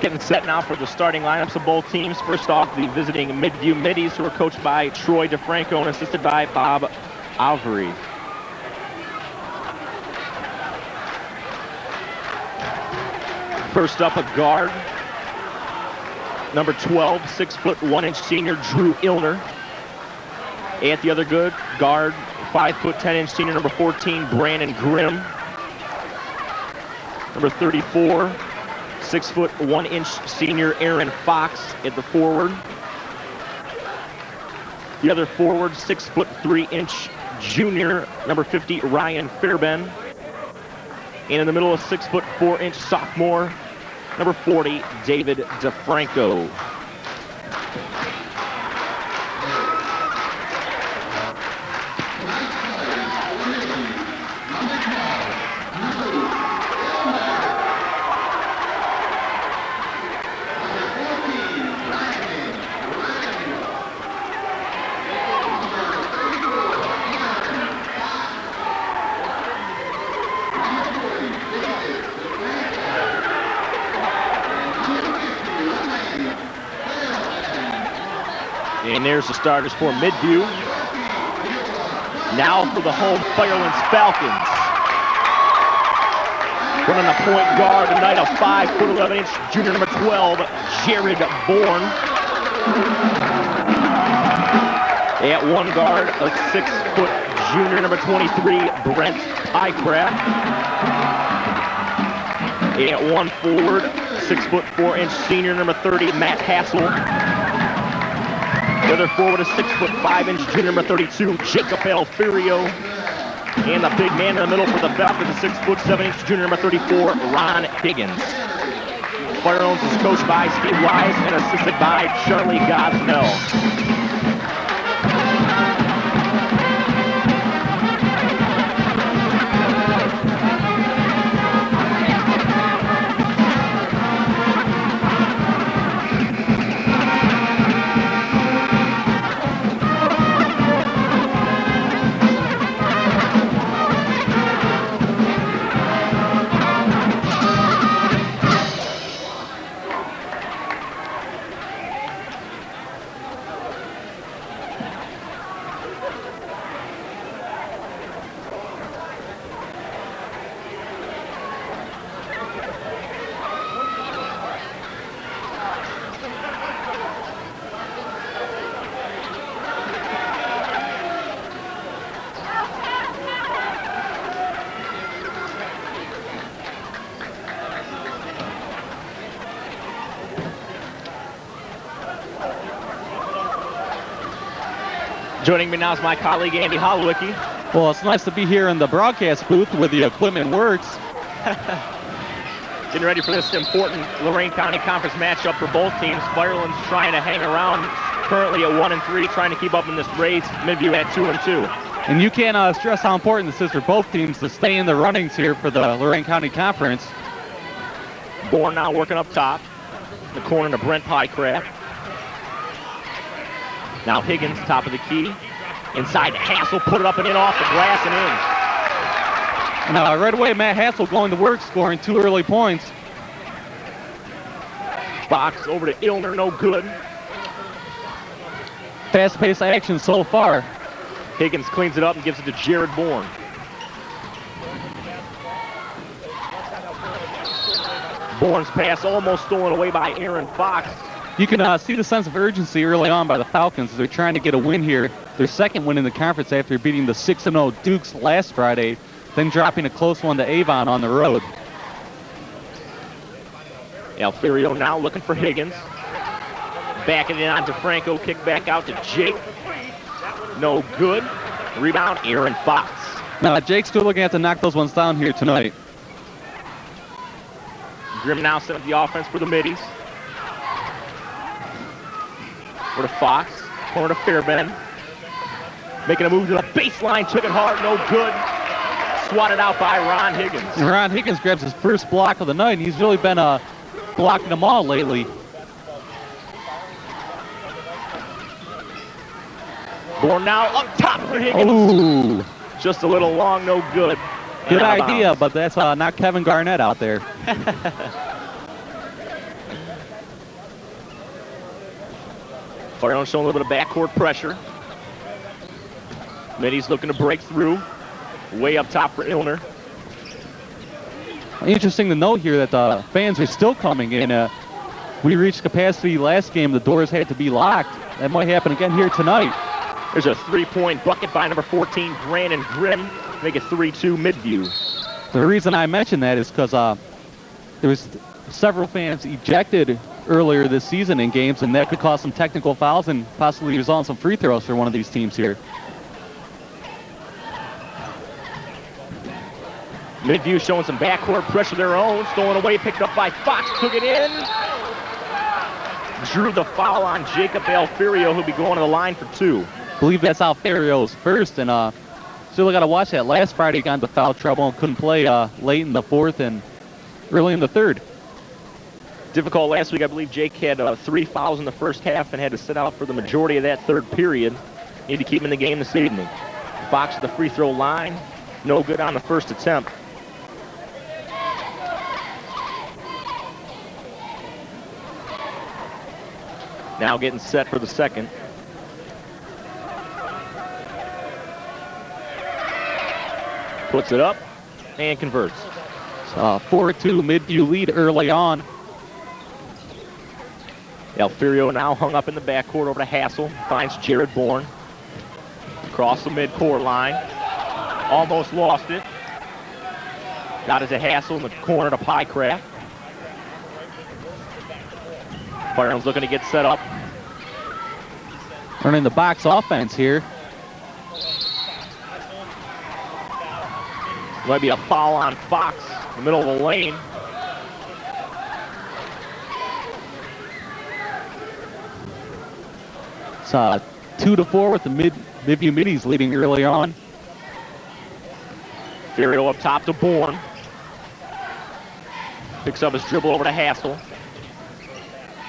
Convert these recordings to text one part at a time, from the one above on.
Getting set now for the starting lineups of both teams. First off, the visiting Midview Middies, who are coached by Troy DeFranco and assisted by Bob Alvery. First up, a guard, number 12, 6'1" senior Drew Illner. At the other good guard, 5'10" senior number 14, Brandon Grimm. Number 34, 6'1" senior Aaron Fox at the forward. The other forward, 6'3" junior number 50, Ryan Fairben. And in the middle, a 6'4" sophomore, number 40, David DeFranco. And there's the starters for Midview. Now for the home Firelands Falcons. Running a point guard tonight, a 5'11" junior number 12, Jared Bourne. At one guard, a 6' junior number 23, Brent Pycraft. At one forward, 6'4" senior number 30, Matt Hassel. The other forward is 6'5" junior number 32, Jacob Alferio. And the big man in the middle for the Falcons, 6'7" junior number 34, Ron Higgins. Firelands is coached by Steve Wise and assisted by Charlie Gosnell. Joining me now is my colleague, Andy Holowicki. Well, it's nice to be here in the broadcast booth where the equipment works. Getting ready for this important Lorain County Conference matchup for both teams. Firelands trying to hang around, currently at 1-3, trying to keep up in this race. Midview at 2-2. And you can't stress how important this is for both teams to stay in the runnings here for the Lorain County Conference. Bourne now working up top. The corner to Brent Pycraft. Now Higgins, top of the key. Inside to Hassel, put it up and in off the glass and in. Now right away, Matt Hassel going to work, scoring 2 early points. Box over to Illner, no good. Fast-paced action so far. Higgins cleans it up and gives it to Jared Bourne. Bourne's pass almost stolen away by Aaron Fox. You can see the sense of urgency early on by the Falcons. They're trying to get a win here. Their second win in the conference after beating the 6-0 Dukes last Friday, then dropping a close one to Avon on the road. Alferio now looking for Higgins. Backing it on to Franco. Kick back out to Jake. No good. Rebound, Aaron Fox. Now, Jake's still looking to have to knock those ones down here tonight. Grimm now set up the offense for the Middies. For the Fox. Corner to Fairben. Making a move to the baseline. Took it hard. No good. Swatted out by Ron Higgins. And Ron Higgins grabs his first block of the night. He's really been blocking them all lately. Bourne now up top for Higgins. Ooh. Just a little long, no good. Good idea, but that's not Kevin Garnett out there. Firelands showing a little bit of backcourt pressure. Middies looking to break through. Way up top for Illner. Interesting to note here that the fans are still coming in. We reached capacity last game. The doors had to be locked. That might happen again here tonight. There's a three-point bucket by number 14, Brandon Grimm. Make it 3-2 Midview. The reason I mentioned that is because there was several fans ejected earlier this season in games, and that could cause some technical fouls and possibly result in some free throws for one of these teams here. Midview showing some backcourt pressure of their own. Stolen away, picked up by Fox, took it in. Drew the foul on Jacob Alferio, who'll be going to the line for 2. I believe that's Alferio's first, and still got to watch that. Last Friday got into foul trouble and couldn't play late in the fourth and early in the third. Difficult last week. I believe Jake had 3 fouls in the first half and had to sit out for the majority of that third period. Need to keep him in the game this evening. Fox at the free throw line. No good on the first attempt. Now getting set for the second. Puts it up and converts. 4-2 Midview lead early on. Alferio now hung up in the backcourt over to Hassel. Finds Jared Bourne. Across the midcourt line. Almost lost it. Got it to Hassel in the corner to Pycraft. Firelands looking to get set up. Running the box offense here. Might be a foul on Fox in the middle of the lane. It's 2-4 with the Midview Middies leading early on. Ferrio up top to Bourne. Picks up his dribble over to Hassel.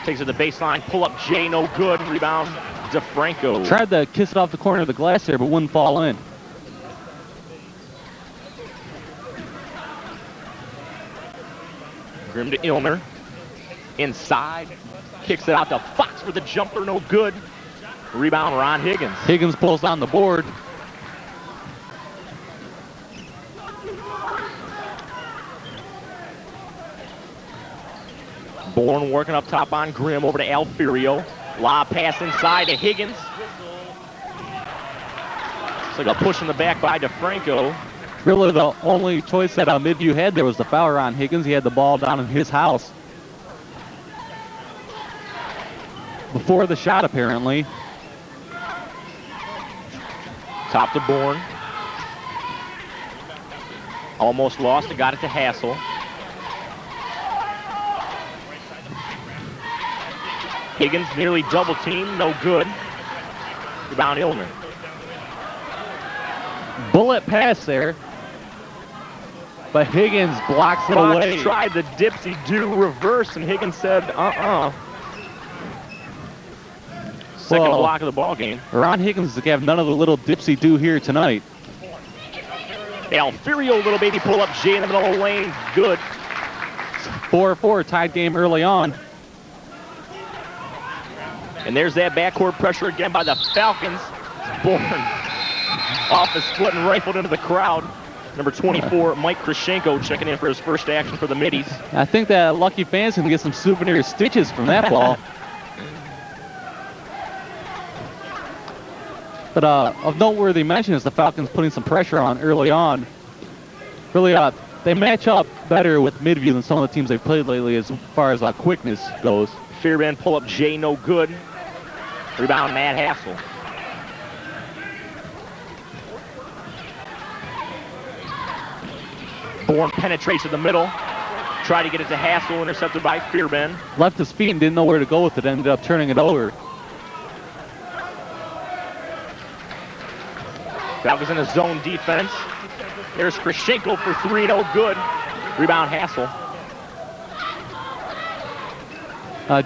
Takes it to the baseline, pull up Jay, no good. Rebound, DeFranco. Tried to kiss it off the corner of the glass there, but wouldn't fall in. Grimm to Illner. Inside. Kicks it out to Fox for the jumper, no good. Rebound, Ron Higgins. Higgins pulls down the board. Bourne working up top on Grimm, over to Alferio. Lob pass inside to Higgins. It's like a push in the back by DeFranco. Really the only choice that Midview had there was the foul on Higgins. He had the ball down in his house before the shot, apparently. Top to Bourne. Almost lost it, got it to Hassel. Higgins nearly double teamed, no good. Rebound Illner. Bullet pass there, but Higgins blocks it Fox away. Tried the dipsy-do reverse, and Higgins said, Second block of the ball game. Ron Higgins is have none of the little dipsy-do here tonight. Alferio, little baby pull-up, Jay in the middle of the lane, good. 4-4, tied game early on. And there's that backcourt pressure again by the Falcons. Bourne off his foot and rifled into the crowd. Number 24, Mike Krishenko, checking in for his first action for the Middies. I think that lucky fans can get some souvenir stitches from that ball. But of noteworthy mention is the Falcons putting some pressure on early on. Really, they match up better with Midview than some of the teams they've played lately as far as quickness goes. Fairbairn pull-up, Jay, no good. Rebound, Matt Hassel. Bourne penetrates in the middle. Try to get it to Hassel, intercepted by Fairbairn. Left his feet and didn't know where to go with it, ended up turning it over. Falcons in a zone defense. There's Krishenko for 3, no good. Rebound, Hassel.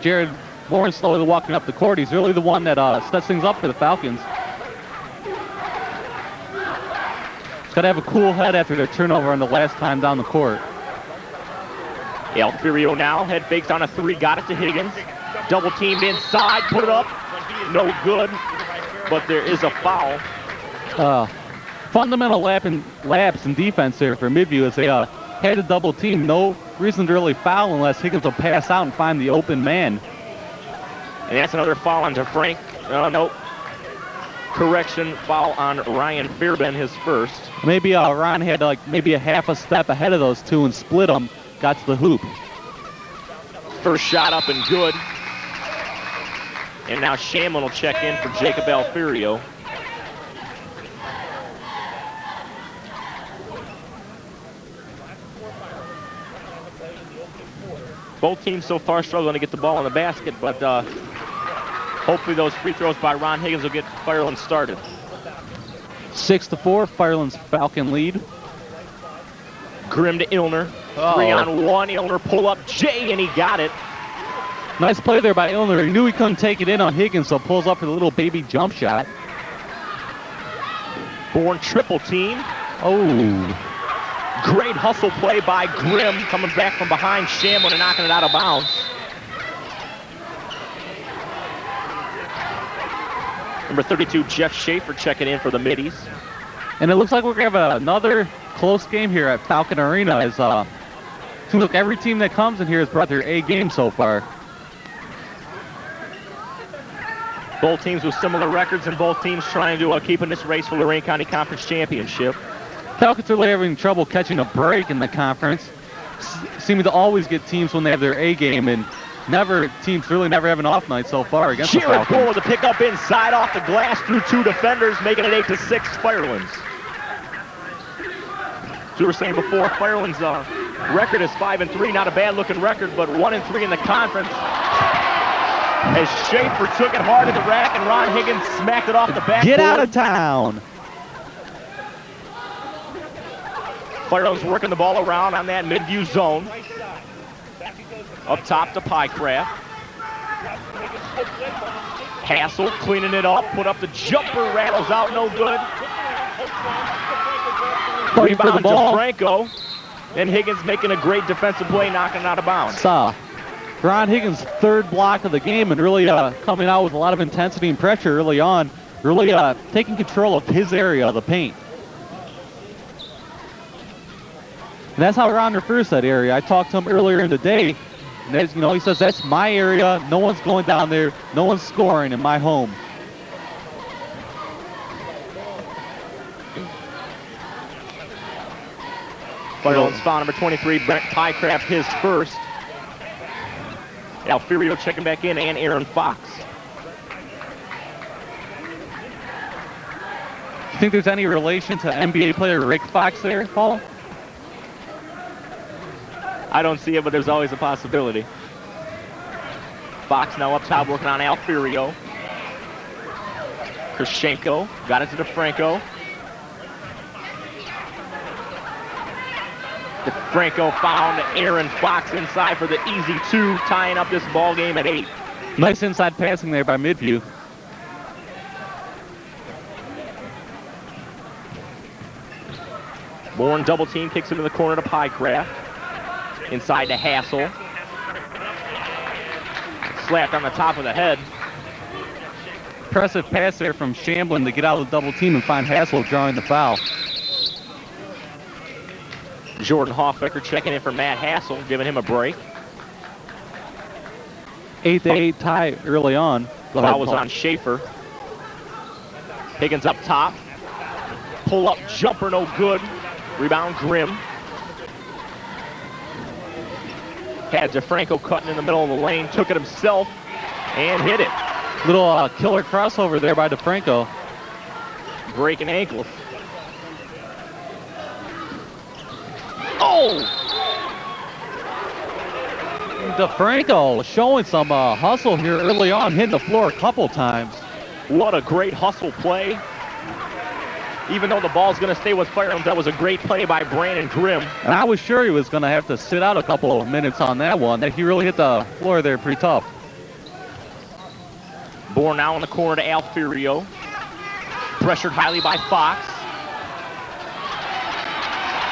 Jared Bourne slowly walking up the court. He's really the one that sets things up for the Falcons. He's got to have a cool head after their turnover on the last time down the court. Alferio now, head fakes on a 3, got it to Higgins. Double teamed inside, put it up. no good, but there is a foul. Fundamental lapse in defense there for Midview as they had a double team. No reason to really foul unless Higgins will pass out and find the open man. And that's another foul on DeFrank. Nope. Correction, foul on Ryan Fairben, his first. Maybe Ron had like maybe a half a step ahead of those two and split them, got to the hoop. First shot up and good. And now Shamlin will check in for Jacob Alfiero. Both teams so far struggling to get the ball in the basket, but hopefully those free throws by Ron Higgins will get Firelands started. 6-4, Firelands Falcon lead. Grimm to Illner. 3-on-1. Illner pull up Jay, and he got it. Nice play there by Illner. He knew he couldn't take it in on Higgins, so pulls up for the little baby jump shot. Bourne triple team. Oh. Great hustle play by Grimm, coming back from behind Shamlin and knocking it out of bounds. Number 32, Jeff Schaefer, checking in for the Middies. And it looks like we're going to have another close game here at Falcon Arena. As seems like every team that comes in here has brought their A game so far. Both teams with similar records, and both teams trying to keep in this race for Lorain County Conference Championship. Falcons are really having trouble catching a break in the conference. Seeming to always get teams when they have their A game, and teams really never have an off night so far against the Falcons. Jared Bull with a pick up inside off the glass through two defenders, making it 8-6 Firelands. As we were saying before, Firelands' record is 5-3, not a bad looking record, but 1-3 in the conference. As Schaefer took it hard at the rack and Ron Higgins smacked it off the backboard. Get out of town. Firelands working the ball around on that Midview zone. Up top to Pycraft. Hassel cleaning it up, put up the jumper, rattles out, no good. Rebound to Franco. And Higgins making a great defensive play, knocking it out of bounds. Ron Higgins' third block of the game, and really coming out with a lot of intensity and pressure early on. Really taking control of his area of the paint. And that's how Ron refers to that area. I talked to him earlier in the day. And he says, that's my area. No one's going down there. No one's scoring in my home. Firelands foul number 23, Brent Pycraft, his first. Alfiero checking back in, and Aaron Fox. You think there's any relation to NBA player Rick Fox there, Paul? I don't see it, but there's always a possibility. Fox now up top working on Alfiero. Krishenko got it to DeFranco. DeFranco found Aaron Fox inside for the easy two, tying up this ball game at 8. Nice inside passing there by Midview. Bourne double team, kicks it in the corner to Pycraft. Inside to Hassel. Slapped on the top of the head. Impressive pass there from Shamblin to get out of the double team and find Hassel drawing the foul. Jordan Hoffbecker checking in for Matt Hassel, giving him a break. 8-8 tie early on. Foul was on Schaefer. Higgins up top. Pull up jumper, no good. Rebound Grimm. Had DeFranco cutting in the middle of the lane, took it himself, and hit it. Little killer crossover there by DeFranco. Breaking ankles. Oh! DeFranco showing some hustle here early on, hitting the floor a couple times. What a great hustle play. Even though the ball's going to stay with Firelands, that was a great play by Brandon Grimm. And I was sure he was going to have to sit out a couple of minutes on that one. That he really hit the floor there pretty tough. Bourne now in the corner to Alfiero. Pressured highly by Fox.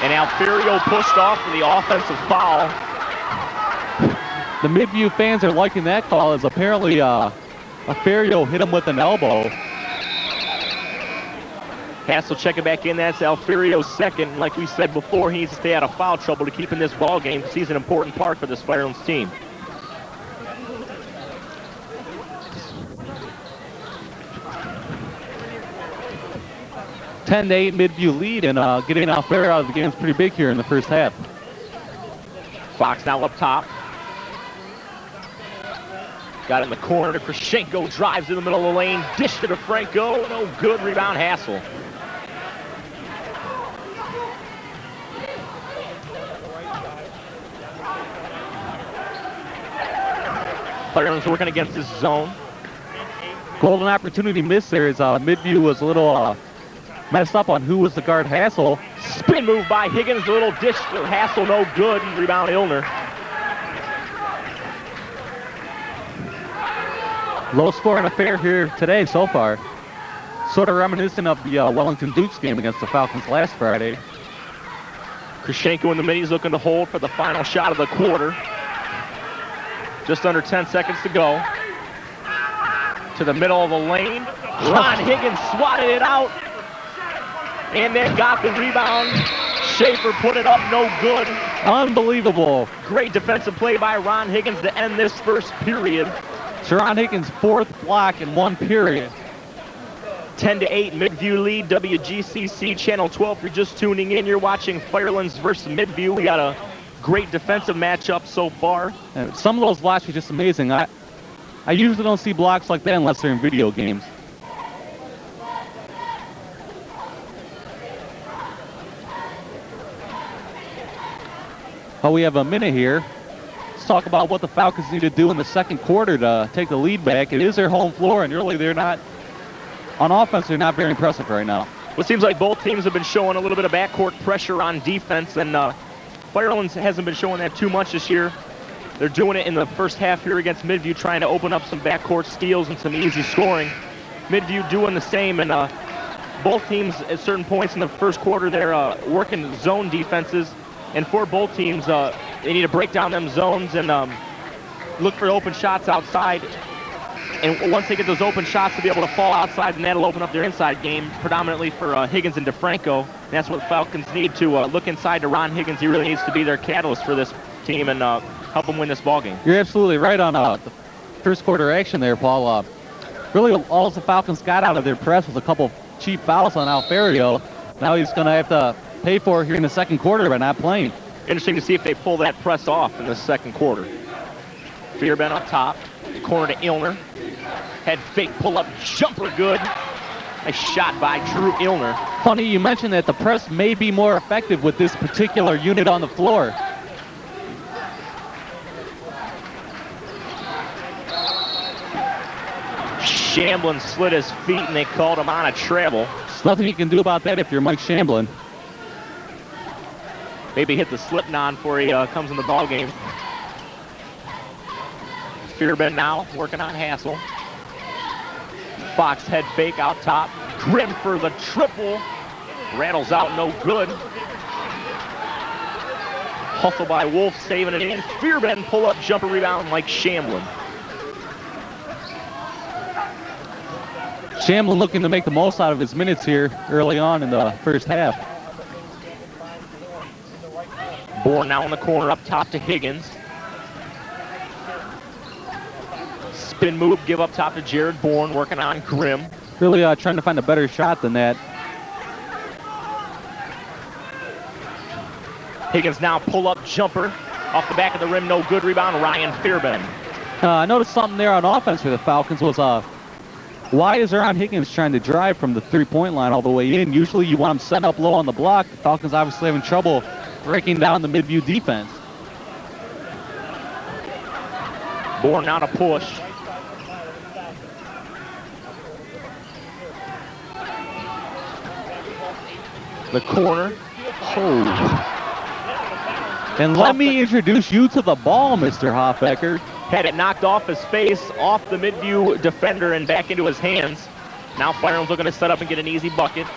And Alfiero pushed off for the offensive foul. The Midview fans are liking that call, as apparently Alferio hit him with an elbow. Hassel checking back in. That's Alferio's second. Like we said before, he needs to stay out of foul trouble to keep in this ball game because he's an important part for this Firelands team. (10-8) Midview lead, and getting Alferio out of the game is pretty big here in the first half. Fox now up top. Got it in the corner to Krashenko, drives in the middle of the lane, dish to DeFranco, no good, rebound Hassel. Firelands working against his zone. Golden opportunity missed there as Midview was a little messed up on who was the guard. Hassel. Spin move by Higgins, a little dish to Hassel, no good, rebound Illner. Low scoring affair here today so far. Sort of reminiscent of the Wellington Dukes game against the Falcons last Friday. Krashenko and the Middies looking to hold for the final shot of the quarter. Just under 10 seconds to go. To the middle of the lane. Ron Higgins swatted it out. And then got the rebound. Schaefer put it up, no good. Unbelievable. Great defensive play by Ron Higgins to end this first period. Ron Higgins' fourth block in one period. 10-8, Midview lead, WGCC Channel 12. If you're just tuning in, you're watching Firelands versus Midview. We got a great defensive matchup so far. And some of those blocks are just amazing. I usually don't see blocks like that unless they're in video games. Oh, we have a minute here. Let's talk about what the Falcons need to do in the second quarter to take the lead back. It is their home floor, and really they're not, on offense, they're not very impressive right now. Well, it seems like both teams have been showing a little bit of backcourt pressure on defense, and Firelands hasn't been showing that too much this year. They're doing it in the first half here against Midview, trying to open up some backcourt steals and some easy scoring. Midview doing the same, and both teams at certain points in the first quarter, they're working zone defenses. And for both teams, they need to break down them zones and look for open shots outside. And once they get those open shots to be able to fall outside, and that'll open up their inside game, predominantly for Higgins and DeFranco. And that's what the Falcons need to look inside to Ron Higgins. He really needs to be their catalyst for this team and help them win this ball game. You're absolutely right on the first quarter action there, Paul. Really, all the Falcons got out of their press was a couple cheap fouls on Alferio. Now he's going to have to pay for it here in the second quarter by not playing. Interesting to see if they pull that press off in the second quarter. Fearbent up top, corner to Illner. Head fake, pull-up, jumper good. Nice shot by Drew Illner. Funny you mentioned that the press may be more effective with this particular unit on the floor. Shamblin slid his feet and they called him on a travel. There's nothing you can do about that if you're Mike Shamblin. Maybe hit the slip non before he comes in the ball game. Fearbent now working on Hassel. Fox head fake out top. Grimm for the triple. Rattles out, no good. Hustle by Wolf, saving it in. Fearbent pull up jumper rebound like Shamblin. Shamblin looking to make the most out of his minutes here early on in the first half. Bourne now in the corner up top to Higgins. Spin move, give up top to Jared Bourne, working on Grimm. Really trying to find a better shot than that. Higgins now pull up jumper off the back of the rim, no good, rebound Ryan Fearbent. I noticed something there on offense for the Falcons was why is Ron Higgins trying to drive from the three-point line all the way in? Usually you want him set up low on the block. The Falcons obviously having trouble breaking down the Midview defense. Bourne now to push. The corner. Oh. And let me introduce you to the ball, Mr. Hoffecker. Had it knocked off his face, off the Midview defender and back into his hands. Now Firelands looking to set up and get an easy bucket.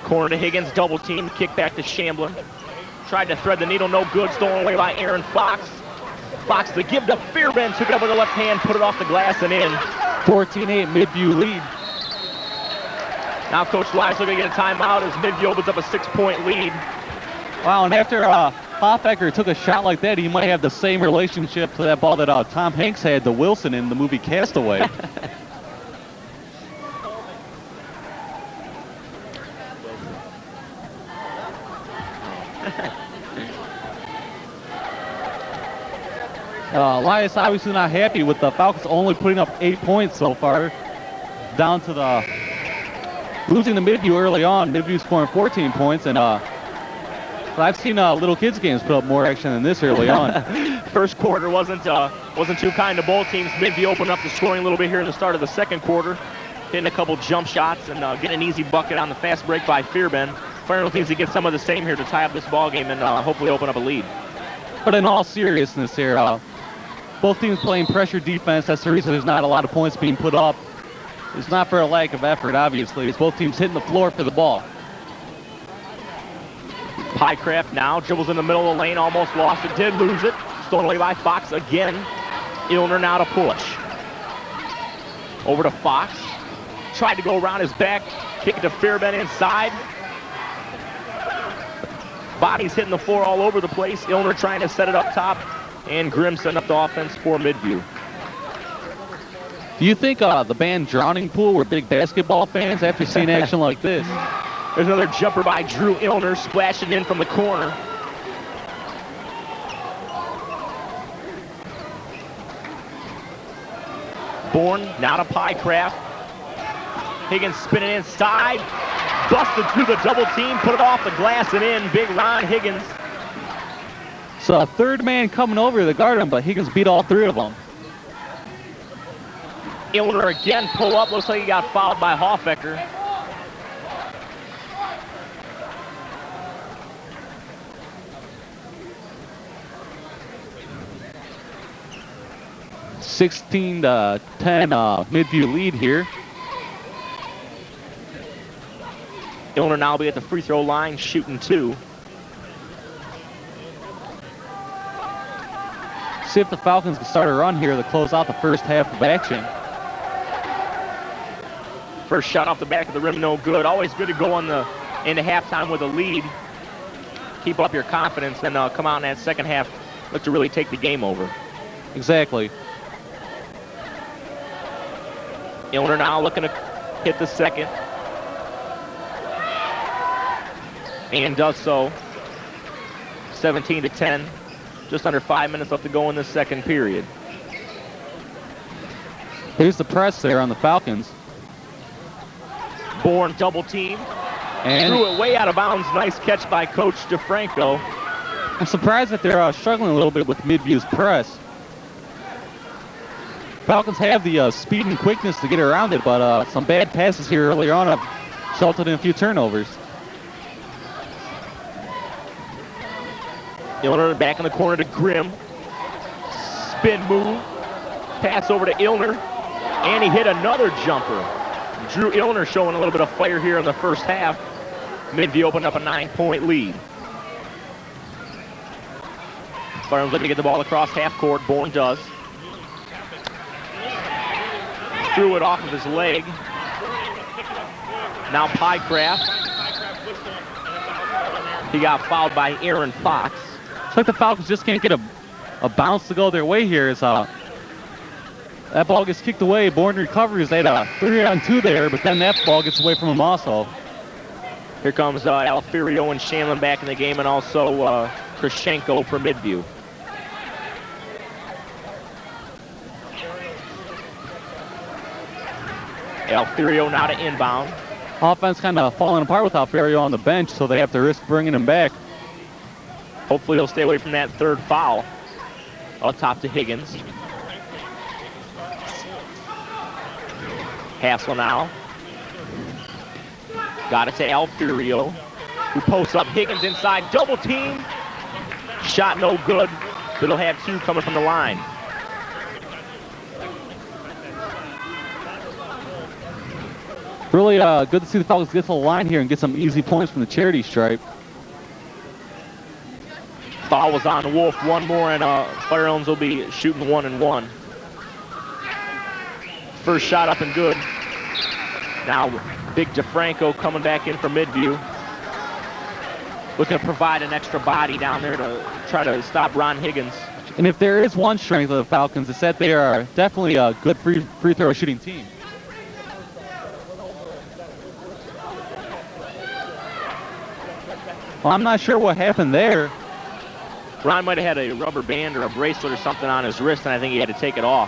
Corner to Higgins, double team, kick back to Shamblin. Tried to thread the needle, no good, stolen away by Aaron Fox. Fox to give to Fairbairn, took it up with the left hand, put it off the glass and in. 14-8 Midview lead. Now Coach Wise looking to get a timeout as Midview opens up a 6-point lead. Wow, and after Hofecker took a shot like that, he might have the same relationship to that ball that Tom Hanks had to Wilson in the movie Castaway. Elias obviously not happy with the Falcons only putting up 8 points so far. Down to the losing to Midview early on. Midview scoring 14 points, and I've seen little kids games put up more action than this early on. First quarter wasn't too kind to both teams. Midview opened up the scoring a little bit here in the start of the second quarter, hitting a couple jump shots and getting an easy bucket on the fast break by Fairbairn. Fairbairn needs to get some of the same here to tie up this ball game and hopefully open up a lead. But in all seriousness here, both teams playing pressure defense. That's the reason there's not a lot of points being put up. It's not for a lack of effort, obviously. It's both teams hitting the floor for the ball. Pycraft now dribbles in the middle of the lane, almost lost it, did lose it. Stolen away by Fox again. Illner now to push. Over to Fox. Tried to go around his back, kick it to Fairbairn inside. Bodies hitting the floor all over the place. Illner trying to set it up top. And Grimm setting up the offense for Midview. Do you think the band Drowning Pool were big basketball fans after seeing action like this? There's another jumper by Drew Illner, splashing in from the corner. Bourne now to Pycraft. Higgins spinning inside. Busted through the double team, put it off the glass and in. Big Ron Higgins. So a third man coming over to guard him, but Higgins beat all three of them. Illner again pull up. Looks like he got fouled by Hofecker. (16-10) Midview lead here. Illner now will be at the free throw line, shooting 2. See if the Falcons can start a run here to close out the first half of action. First shot off the back of the rim, no good. Always good to go into halftime with a lead. Keep up your confidence and come out in that second half. Look to really take the game over. Exactly. Illner now looking to hit the second. And does so. 17-10. Just under 5 minutes left to go in the second period. Here's the press there on the Falcons. Bourne double team. And threw it way out of bounds. Nice catch by Coach DeFranco. I'm surprised that they're struggling a little bit with Midview's press. Falcons have the speed and quickness to get around it, but some bad passes here earlier on have resulted in a few turnovers. Illner back in the corner to Grimm. Spin move. Pass over to Illner. And he hit another jumper. Drew Illner showing a little bit of fire here in the first half. Midview opened up a 9-point lead. Firelands looking to get the ball across half court. Bourne does. Threw it off of his leg. Now Pycraft. He got fouled by Aaron Fox. It's like the Falcons just can't get a bounce to go their way here. As that ball gets kicked away. Bourne recovers. They had a 3-on-2 there, but then that ball gets away from him also. Here comes Alfiero and Shanlin back in the game, and also Krishenko for Midview. Alfiero now to inbound. Offense kind of falling apart with Alfiero on the bench, so they have to risk bringing him back. Hopefully he'll stay away from that third foul. Up top to Higgins. Hassel now. Got it to Alfiero, who posts up Higgins inside. Double team. Shot no good, but he'll have 2 coming from the line. Really good to see the Falcons get to the line here and get some easy points from the charity stripe. Foul was on Wolf. One more, and Firelands will be shooting 1-1. First shot up and good. Now, Big DeFranco coming back in for Midview. Looking to provide an extra body down there to try to stop Ron Higgins. And if there is one strength of the Falcons, it's that they are definitely a good free throw shooting team. Well, I'm not sure what happened there. Ron might have had a rubber band or a bracelet or something on his wrist, and I think he had to take it off.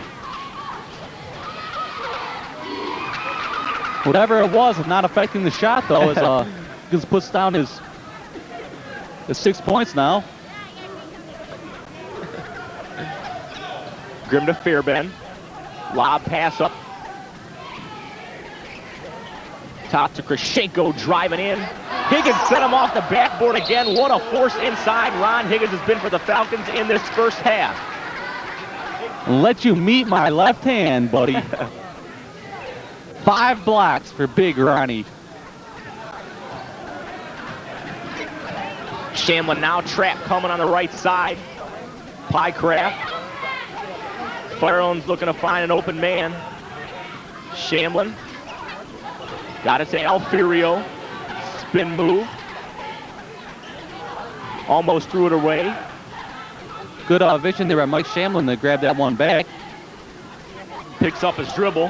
Whatever it was, it's not affecting the shot, though, as Higgins puts down his 6 points now. Grim to Fairbairn. Lob pass up. Top to Krashenko driving in. Higgins set him off the backboard again. What a force inside Ron Higgins has been for the Falcons in this first half. Let you meet my left hand, buddy. 5 blocks for Big Ronnie. Shamlin now trapped coming on the right side. Pycraft. Firelands looking to find an open man. Shamlin. Got it to Alfiero. Spin move. Almost threw it away. Good vision there by Mike Shamlin to grab that one back. Picks up his dribble.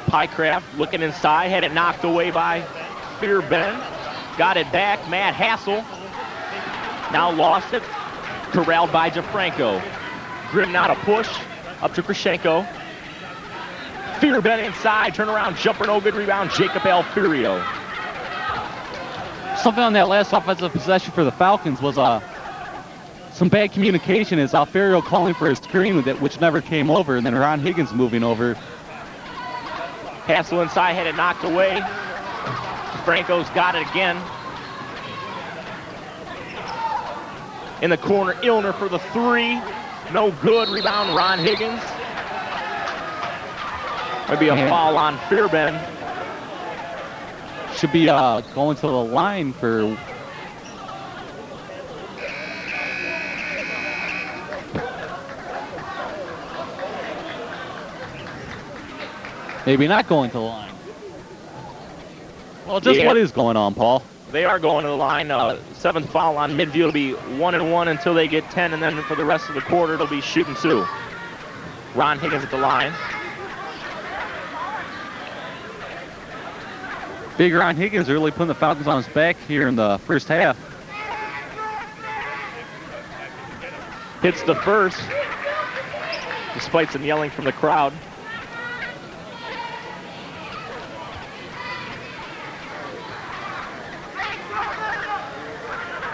Pycraft looking inside. Had it knocked away by Fairbairn. Got it back. Matt Hassel. Now lost it. Corralled by DeFranco. Grim now to push. Up to Krashenko. Fairbairn inside. Turn around. Jumper no good. Rebound. Jacob Alfiero. Something on that last offensive possession for the Falcons was some bad communication as Alfiero calling for a screen which never came over, and then Ron Higgins moving over. Hassel inside, had it knocked away. Franco's got it again. In the corner, Illner for the 3. No good. Rebound, Ron Higgins. Maybe a foul on Fairbairn. Should be going to the line for... Maybe not going to the line. Well, just what is going on, Paul? They are going to the line. 7th foul on Midview. It'll be 1-1 until they get 10, and then for the rest of the quarter, it'll be shooting 2. Ron Higgins at the line. Big Ron Higgins really putting the Falcons on his back here in the first half. Hits the first, despite some yelling from the crowd.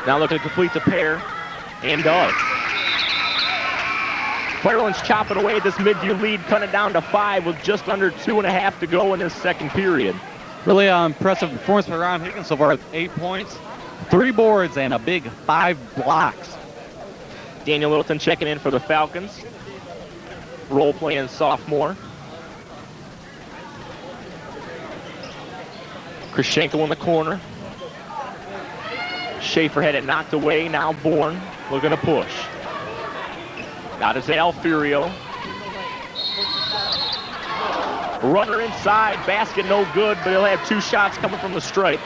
Now looking to complete the pair, and does. Firelands chopping away this Midview lead, cutting it down to 5 with just under 2.5 to go in this second period. Really impressive performance by Ron Higgins so far with 8 points, 3 boards, and a big 5 blocks. Daniel Littleton checking in for the Falcons. Role-playing sophomore. Krashenko in the corner. Schaefer had it knocked away. Now Bourne looking to push. Got it to Alfiero. Runner inside. Basket no good, but he'll have 2 shots coming from the stripe.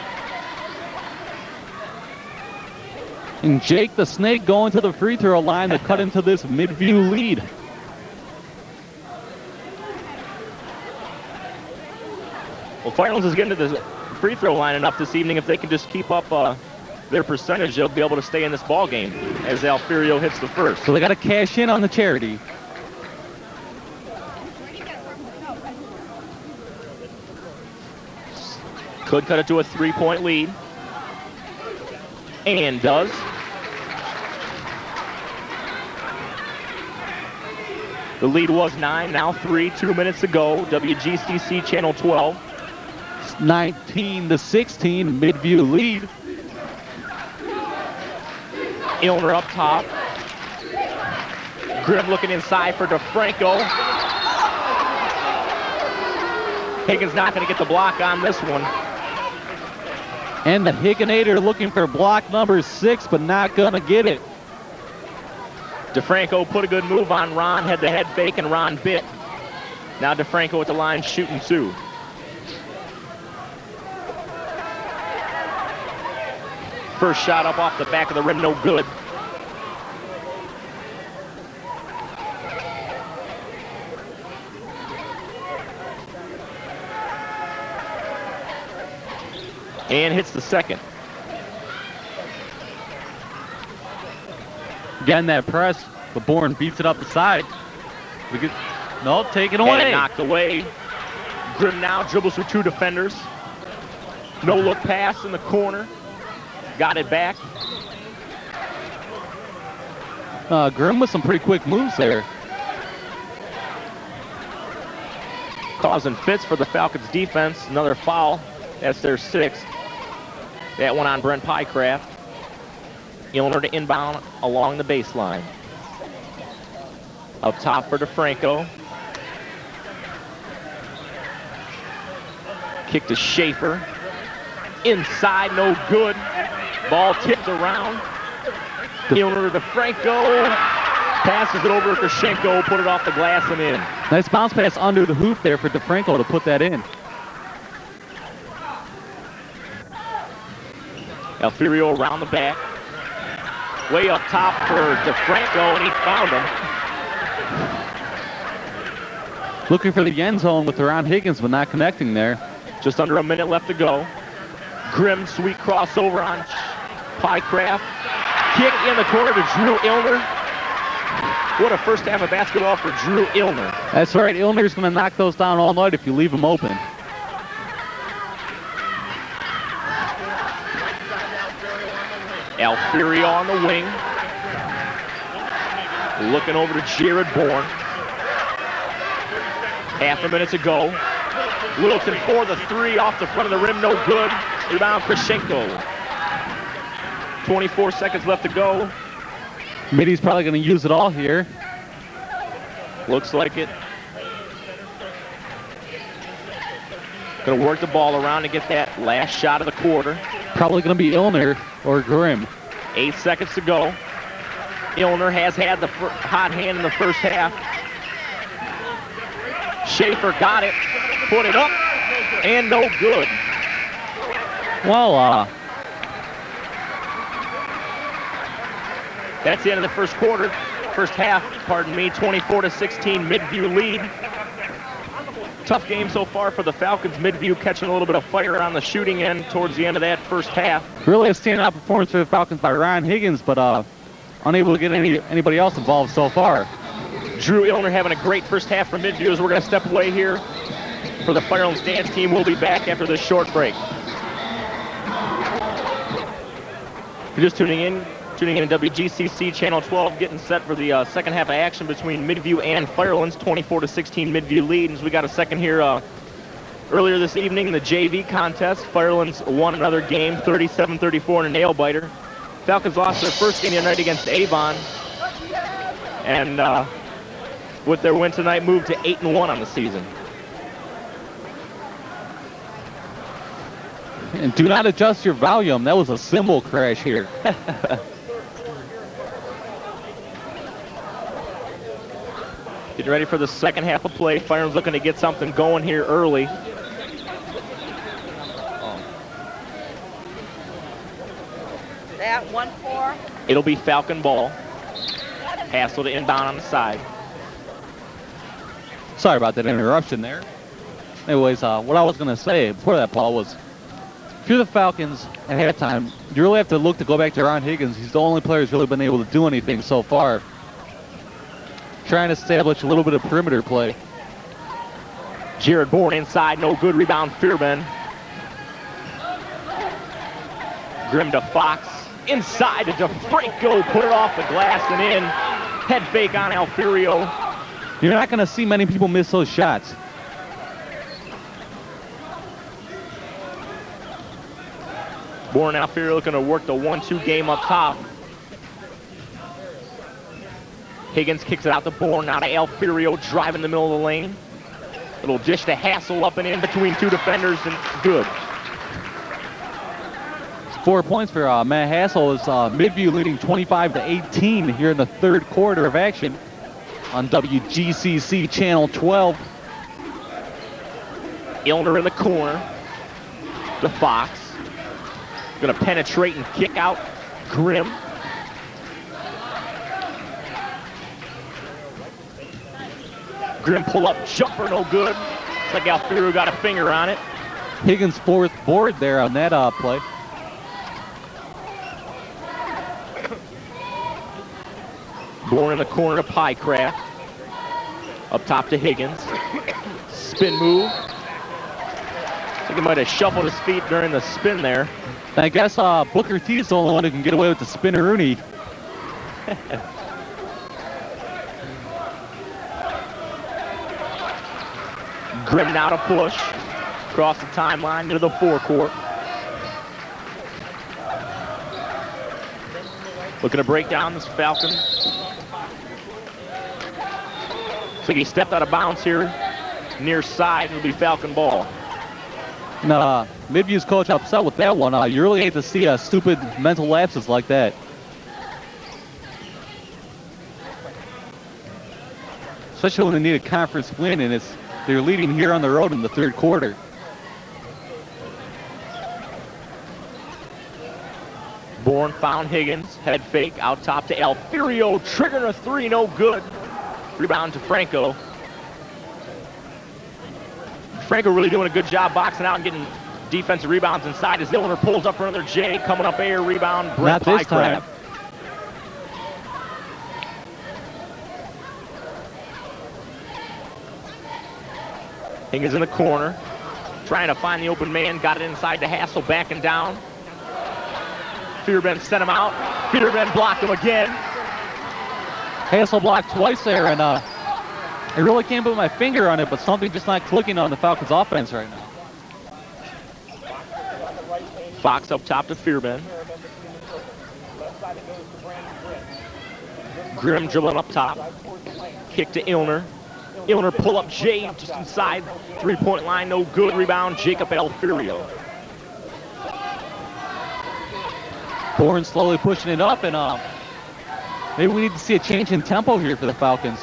And Jake the Snake going to the free throw line to cut into this Midview lead. Well, Firelands is getting to the free throw line enough this evening. If they can just keep up their percentage, they'll be able to stay in this ball game as Alfiero hits the first. So they got to cash in on the charity. Could cut it to a 3-point lead. And does. The lead was 9, now 3, 2 minutes to go. WGCC Channel 12. 19-16, Midview lead. Illner up top. Grimm looking inside for DeFranco. Higgins not going to get the block on this one. And the Higginator looking for block number 6, but not gonna get it. DeFranco put a good move on Ron, had the head fake, and Ron bit. Now DeFranco at the line shooting 2. First shot up off the back of the rim, no good. And hits the second. Again, that press, but Bourne beats it up the side. No, taken away. And knocked away. Grimm now dribbles through 2 defenders. No look pass in the corner. Got it back. Grimm with some pretty quick moves there. Causing fits for the Falcons defense. Another foul. That's their 6th. That one on Brent Pycraft. Illner to inbound along the baseline. Up top for DeFranco. Kick to Schaefer. Inside, no good. Ball tipped around. Illner to DeFranco. Passes it over to Krashenko. Put it off the glass and in. Nice bounce pass under the hoop there for DeFranco to put that in. Alfiero around the back. Way up top for DeFranco, and he found him. Looking for the end zone with Ron Higgins, but not connecting there. Just under a minute left to go. Grimm, sweet crossover on Pycraft. Kick in the corner to Drew Illner. What a first half of basketball for Drew Illner. That's right, Illner's going to knock those down all night if you leave them open. Alfiero on the wing. Looking over to Jared Bourne. Half a minute to go. Littleton for the 3 off the front of the rim, no good. Rebound Krashenko. 24 seconds left to go. Middy's probably going to use it all here. Looks like it. Going to work the ball around to get that last shot of the quarter. Probably going to be Illner or Grimm. 8 seconds to go. Illner has had the hot hand in the first half. Schaefer got it, put it up, and no good. Well, that's the end of the first quarter. First half, pardon me, 24-16, Midview lead. Tough game so far for the Falcons. Midview catching a little bit of fire on the shooting end towards the end of that first half. Really a standout performance for the Falcons by Ron Higgins, but unable to get anybody else involved so far. Drew Illner having a great first half for Midview as we're going to step away here for the Firelands dance team. We'll be back after this short break. If you're just tuning in WGCC Channel 12, getting set for the second half of action between Midview and Firelands. 24-16 Midview lead. As we got a second here earlier this evening in the JV contest. Firelands won another game, 37-34 in a nail-biter. Falcons lost their first game tonight against Avon. And with their win tonight, moved to 8-1 on the season. And do not adjust your volume. That was a cymbal crash here. Getting ready for the second half of play. Firelands looking to get something going here early. That 1-4. It'll be Falcon ball. Hassel to inbound on the side. Sorry about that interruption there. Anyways, what I was going to say before that, Paul, was if you're the Falcons at halftime, you really have to look to go back to Ron Higgins. He's the only player who's really been able to do anything so far. Trying to establish a little bit of perimeter play. Jared Bourne inside, no good. Rebound, Fearman. Grimm to Fox. Inside to DeFranco. Put it off the glass and in. Head fake on Alfiero. You're not going to see many people miss those shots. Bourne and Alfiero looking to work the 1-2 game up top. Higgins kicks it out to Bourne. Now to Alfiero, driving the middle of the lane. Little dish to Hassel up and in between 2 defenders, and good. 4 points for Matt Hassel as Midview leading 25-18 here in the third quarter of action on WGCC Channel 12. Illner in the corner to Fox. Going to penetrate and kick out Grimm. Grimm pull up jumper, no good. Looks like Alfiero got a finger on it. Higgins' fourth board there on that play. Born in the corner to Pycraft. Up top to Higgins. Spin move. I think he might have shuffled his feet during the spin there. I guess Booker T is the only one who can get away with the spinneroonie. Grimm now to push. Across the timeline into the forecourt. Looking to break down this Falcon. Looks like he stepped out of bounds here. Near side, it'll be Falcon ball. No, Midview's coach upset with that one. You really hate to see stupid mental lapses like that. Especially when they need a conference win and they're leading here on the road in the third quarter. Bourne found Higgins, head fake, out top to Alfiero, triggering a three, no good. Rebound to Franco. Franco really doing a good job boxing out and getting defensive rebounds inside as Illner pulls up for another J, coming up air rebound, Brett Not this time. Higgins in the corner, trying to find the open man, got it inside to Hassel, backing down. Fearben sent him out. Fearben blocked him again. Hassel blocked twice there, and I really can't put my finger on it, but something just not clicking on the Falcons' offense right now. Fox up top to Fearben. Grimm dribbling up top. Kick to Illner. Illner pull up Jay just inside three-point line, no good. Rebound, Jacob Alfiero. Bourne slowly pushing it up, and maybe we need to see a change in tempo here for the Falcons.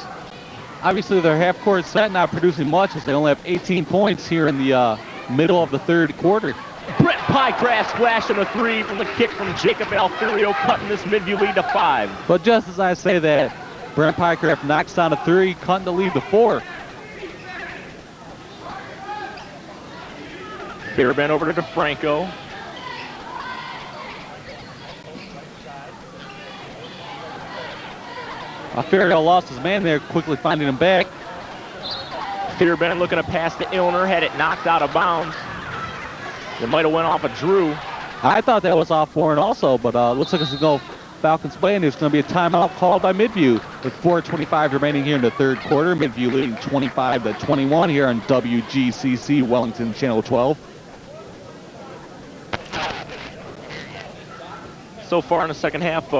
Obviously, their half-court set not producing much as they only have 18 points here in the middle of the third quarter. Brett Pycraft splashing a three from the kick from Jacob Alfiero, cutting this Midview lead to 5. But just as I say that, Brent Pycraft knocks down a three, cutting the lead to 4. Fearben over to DeFranco. Alfiero lost his man there, quickly finding him back. Fearben looking to pass to Illner, had it knocked out of bounds. It might have went off of Drew. I thought that was off Warren also, but looks like it's going to go Falcons way, and there's going to be a timeout called by Midview with 4:25 remaining here in the third quarter. Midview leading 25-21 here on WGCC Wellington Channel 12. So far in the second half,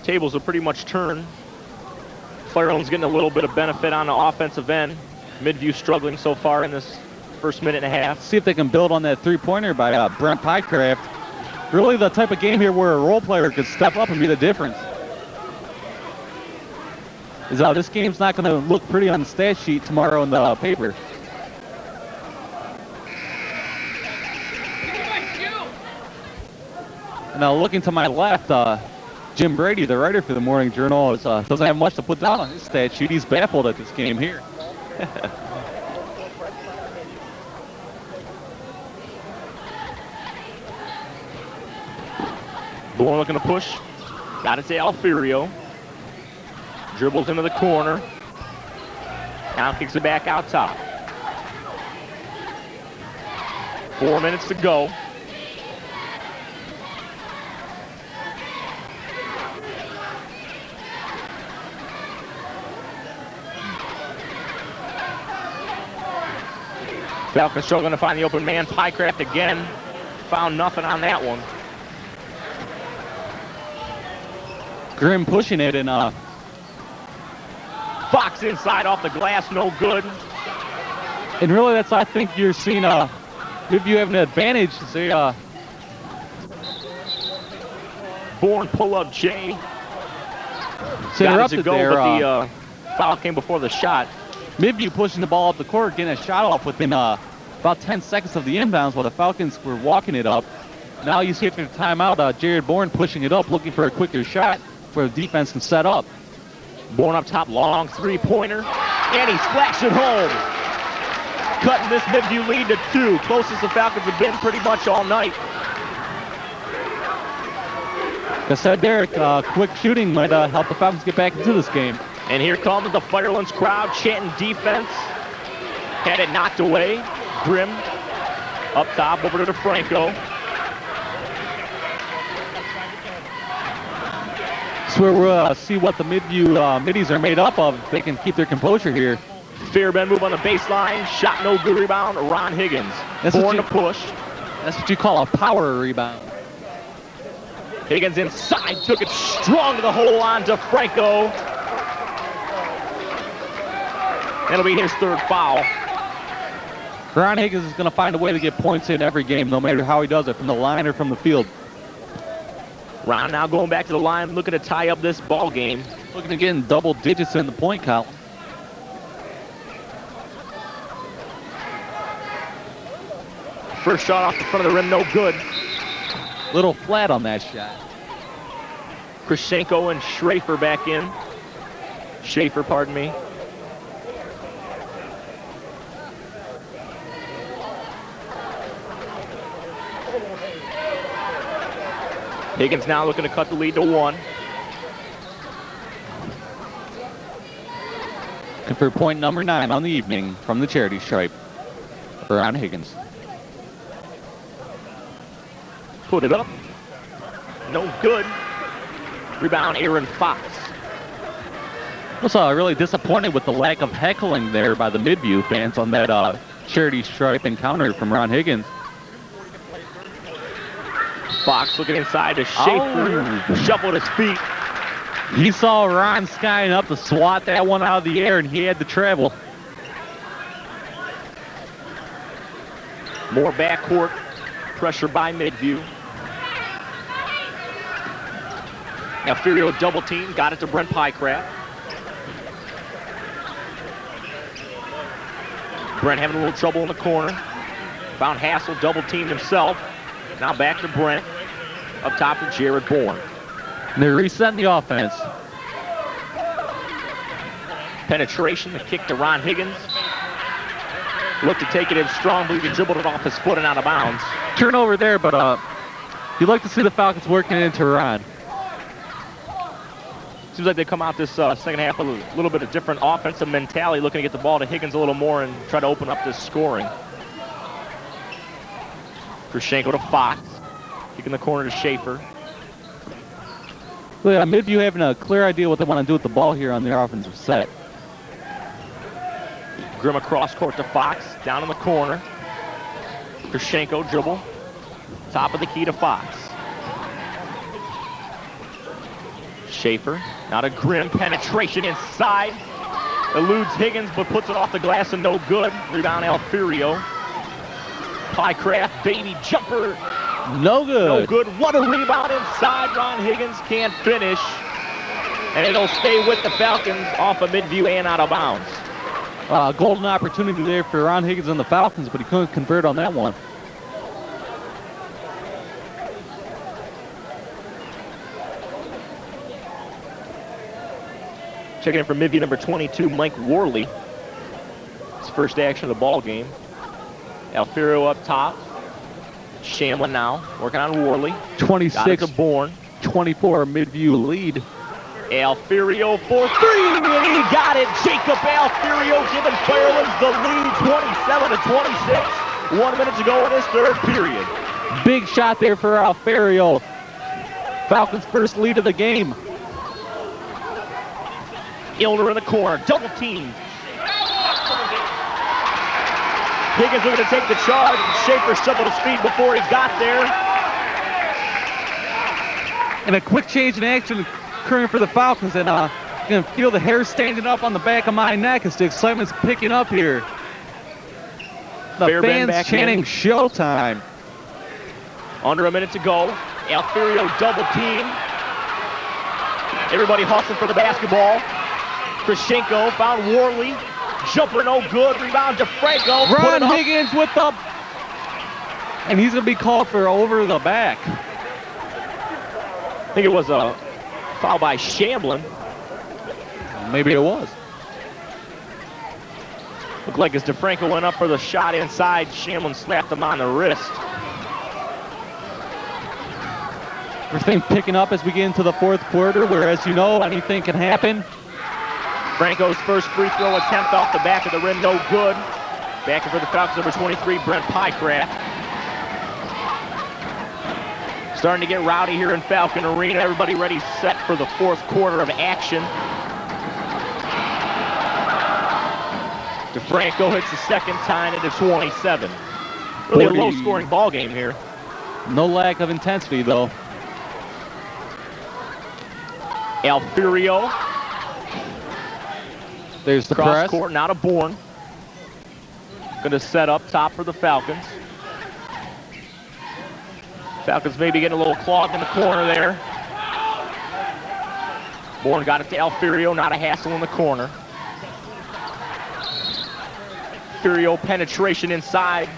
tables have pretty much turned. Firelands getting a little bit of benefit on the offensive end. Midview struggling so far in this first minute and a half. See if they can build on that three-pointer by Brent Pycraft. Really the type of game here where a role player could step up and be the difference. This game's not going to look pretty on the stat sheet tomorrow in the paper. Now looking to my left, Jim Brady, the writer for the Morning Journal, doesn't have much to put down on his stat sheet. He's baffled at this game here. Bourne looking to push. Got it to Alfiero. Dribbles into the corner. Now kicks it back out top. 4 minutes to go. Falcons struggling to find the open man. Pycraft again. Found nothing on that one. Grimm pushing it, and Fox inside off the glass, no good. And really, I think you're seeing Midview have an advantage. They Bourne pull-up J. So Got it interrupted to go, there. but the foul came before the shot. Midview pushing the ball up the court, getting a shot off within about 10 seconds of the inbounds while the Falcons were walking it up. Now you see after the timeout, Jared Bourne pushing it up, looking for a quicker shot where the defense can set up. Bourne up top, long three-pointer, and he splashed it home. Cutting this Midview lead to 2. Closest the Falcons have been pretty much all night. Like I said, Derek, quick shooting might help the Falcons get back into this game. And here comes the Firelands crowd chanting defense. Had it knocked away. Grimm up top over to DeFranco. That's where we'll see what the Midview Middies are made up of if they can keep their composure here. Fairbairn move on the baseline. Shot no good, rebound. Ron Higgins. Bourne to push. That's what you call a power rebound. Higgins inside, took it strong to the hole on DeFranco. That'll be his 3rd foul. Ron Higgins is going to find a way to get points in every game, no matter how he does it, from the line or from the field. Ron now going back to the line, looking to tie up this ball game. Looking to get in double digits in the point count. First shot off the front of the rim, no good. Little flat on that shot. Krashenko and Schrafer back in. Schaefer, pardon me. Higgins now looking to cut the lead to 1. Looking for point number 9 on the evening from the charity stripe. Ron Higgins. Put it up. No good. Rebound, Aaron Fox. I was really disappointed with the lack of heckling there by the Midview fans on that charity stripe encounter from Ron Higgins. Fox looking inside to Schaefer. Shuffled his feet. He saw Ron skying up to swat that one out of the air, and he had to travel. More backcourt pressure by Midview. Now Furio double team, got it to Brent Pycraft. Brent having a little trouble in the corner. Found Hassel, double teamed himself. Now back to Brent. Up top to Jared Bourne. And they're resetting the offense. Penetration, the kick to Ron Higgins. Looked to take it in strong, but he dribbled it off his foot and out of bounds. Turnover there, but you'd like to see the Falcons working into Ron. Seems like they come out this second half with a little bit of different offensive mentality, looking to get the ball to Higgins a little more and try to open up this scoring. Krashenko to Fox. Kick in the corner to Schaefer. Yeah, Midview having a clear idea what they want to do with the ball here on their offensive set. Grimm across court to Fox. Down in the corner. Krashenko dribble. Top of the key to Fox. Schaefer. Now to Grimm. Penetration inside. Eludes Higgins, but puts it off the glass and no good. Rebound Alfiero. Pycraft, baby jumper. No good. No good. What a rebound inside. Ron Higgins can't finish. And it'll stay with the Falcons off of Midview and out of bounds. Golden opportunity there for Ron Higgins and the Falcons, but he couldn't convert on that one. Checking in for Midview number 22, Mike Worley. His first action of the ball game. Alfiero up top. Shamlin now working on Worley. 26 Bourne. 24 Midview lead. Alfiero for 3, and he got it. Jacob Alfiero giving Firelands the lead, 27-26. 1 minute to go in this third period. Big shot there for Alfiero. Falcons' first lead of the game. Ilner in the corner, double team. Higgins looking to take the charge. Schaefer shuffled his feet before he got there. And a quick change in action occurring for the Falcons, and you can feel the hair standing up on the back of my neck as the excitement's picking up here. The fans chanting showtime. Under a minute to go. Alfiero double team. Everybody hustling for the basketball. Krashenko found Worley. Jumper no good. Rebound to Franco. Ron Higgins with the... And he's going to be called for over the back. I think it was a foul by Shamblin. Maybe it was. Looked like as DeFranco went up for the shot inside, Shamblin slapped him on the wrist. Everything picking up as we get into the fourth quarter, where, as you know, anything can happen. Franco's first free throw attempt off the back of the rim, no good. Back for the Falcons, number 23, Brent Pycraft. Starting to get rowdy here in Falcon Arena. Everybody ready, set for the fourth quarter of action. DeFranco hits the second time into 27. Really a low-scoring ball game here. No lack of intensity, though. Alfiero. There's the cross press. Court, not a Bourne. Going to set up top for the Falcons. Falcons maybe getting a little clogged in the corner there. Bourne got it to Alfiero, not a hassle in the corner. Alfiero penetration inside.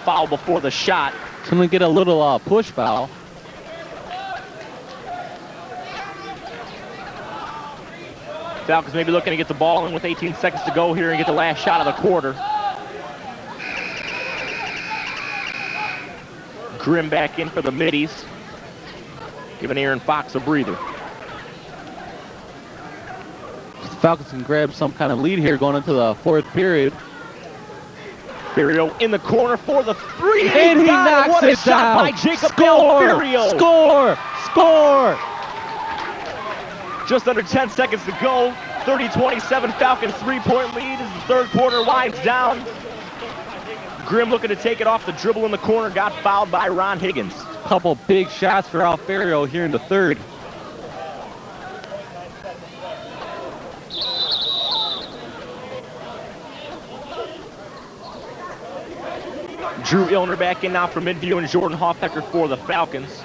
Foul before the shot. Can we get a little push foul? Falcons maybe looking to get the ball in with 18 seconds to go here and get the last shot of the quarter. Grimm back in for the Middies. Giving Aaron Fox a breather. The Falcons can grab some kind of lead here going into the fourth period. Alfiero in the corner for the three. And he knocks what a it shot down. by Jacob Score! Alfiero. Score! Score! Just under 10 seconds to go. 30-27 Falcons 3-point lead as the third quarter winds down. Grimm looking to take it off the dribble in the corner. Got fouled by Ron Higgins. Couple big shots for Alfiero here in the third. Drew Illner back in now for Midview and Jordan Hoffecker for the Falcons.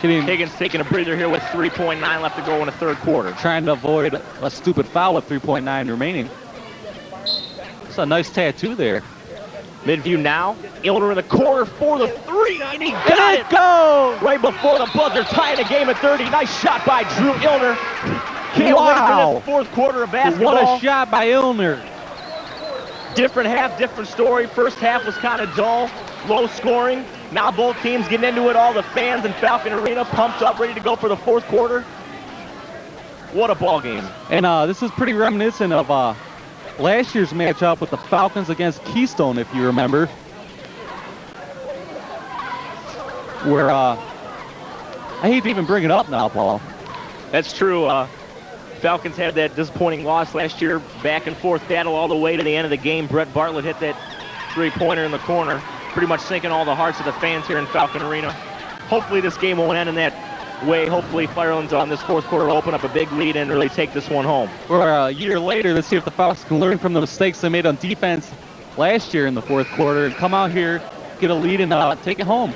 Higgins taking a breather here with 3.9 left to go in the third quarter. Trying to avoid a stupid foul with 3.9 remaining. It's a nice tattoo there. Midview now. Illner in the corner for the three. And he got it. Go! Right before the buzzer, tying the game at 30. Nice shot by Drew Illner. Can't wait for this fourth quarter of basketball. What a shot by Illner. Different half, different story. First half was kind of dull, low scoring. Now both teams getting into it. All the fans in Falcon Arena pumped up, ready to go for the fourth quarter. What a ball game. And this is pretty reminiscent of last year's matchup with the Falcons against Keystone, if you remember. Where, I hate to even bring it up now, Paul. That's true. Falcons had that disappointing loss last year. Back and forth battle all the way to the end of the game. Brett Bartlett hit that three-pointer in the corner. Pretty much sinking all the hearts of the fans here in Falcon Arena. Hopefully this game won't end in that way. Hopefully Firelands on this fourth quarter will open up a big lead and really take this one home. We're a year later. Let's see if the Falcons can learn from the mistakes they made on defense last year in the fourth quarter and come out here, get a lead, and take it home.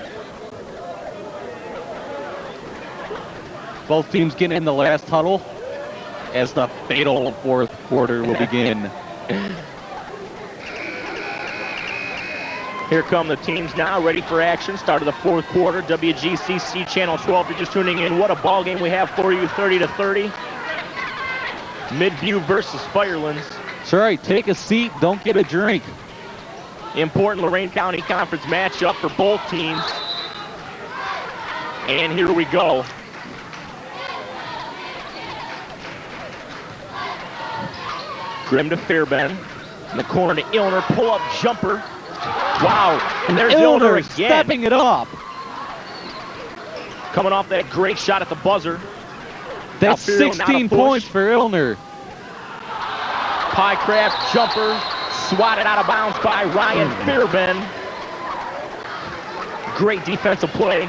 Both teams getting in the last huddle as the fatal fourth quarter will begin. Here come the teams now, ready for action. Start of the fourth quarter. WGCC Channel 12. If you're just tuning in, what a ball game we have for you, 30-30. Midview versus Firelands. That's right. Take a seat. Don't get a drink. Important Lorain County Conference matchup for both teams. And here we go. Grimm to Fairbairn. In the corner to Illner. Pull-up jumper. Wow, and there's Illner again. Stepping it up. Coming off that great shot at the buzzer. That's Alfiero, 16 points for Illner. Pycraft jumper, swatted out of bounds by Ryan Fairbairn. Great defensive play.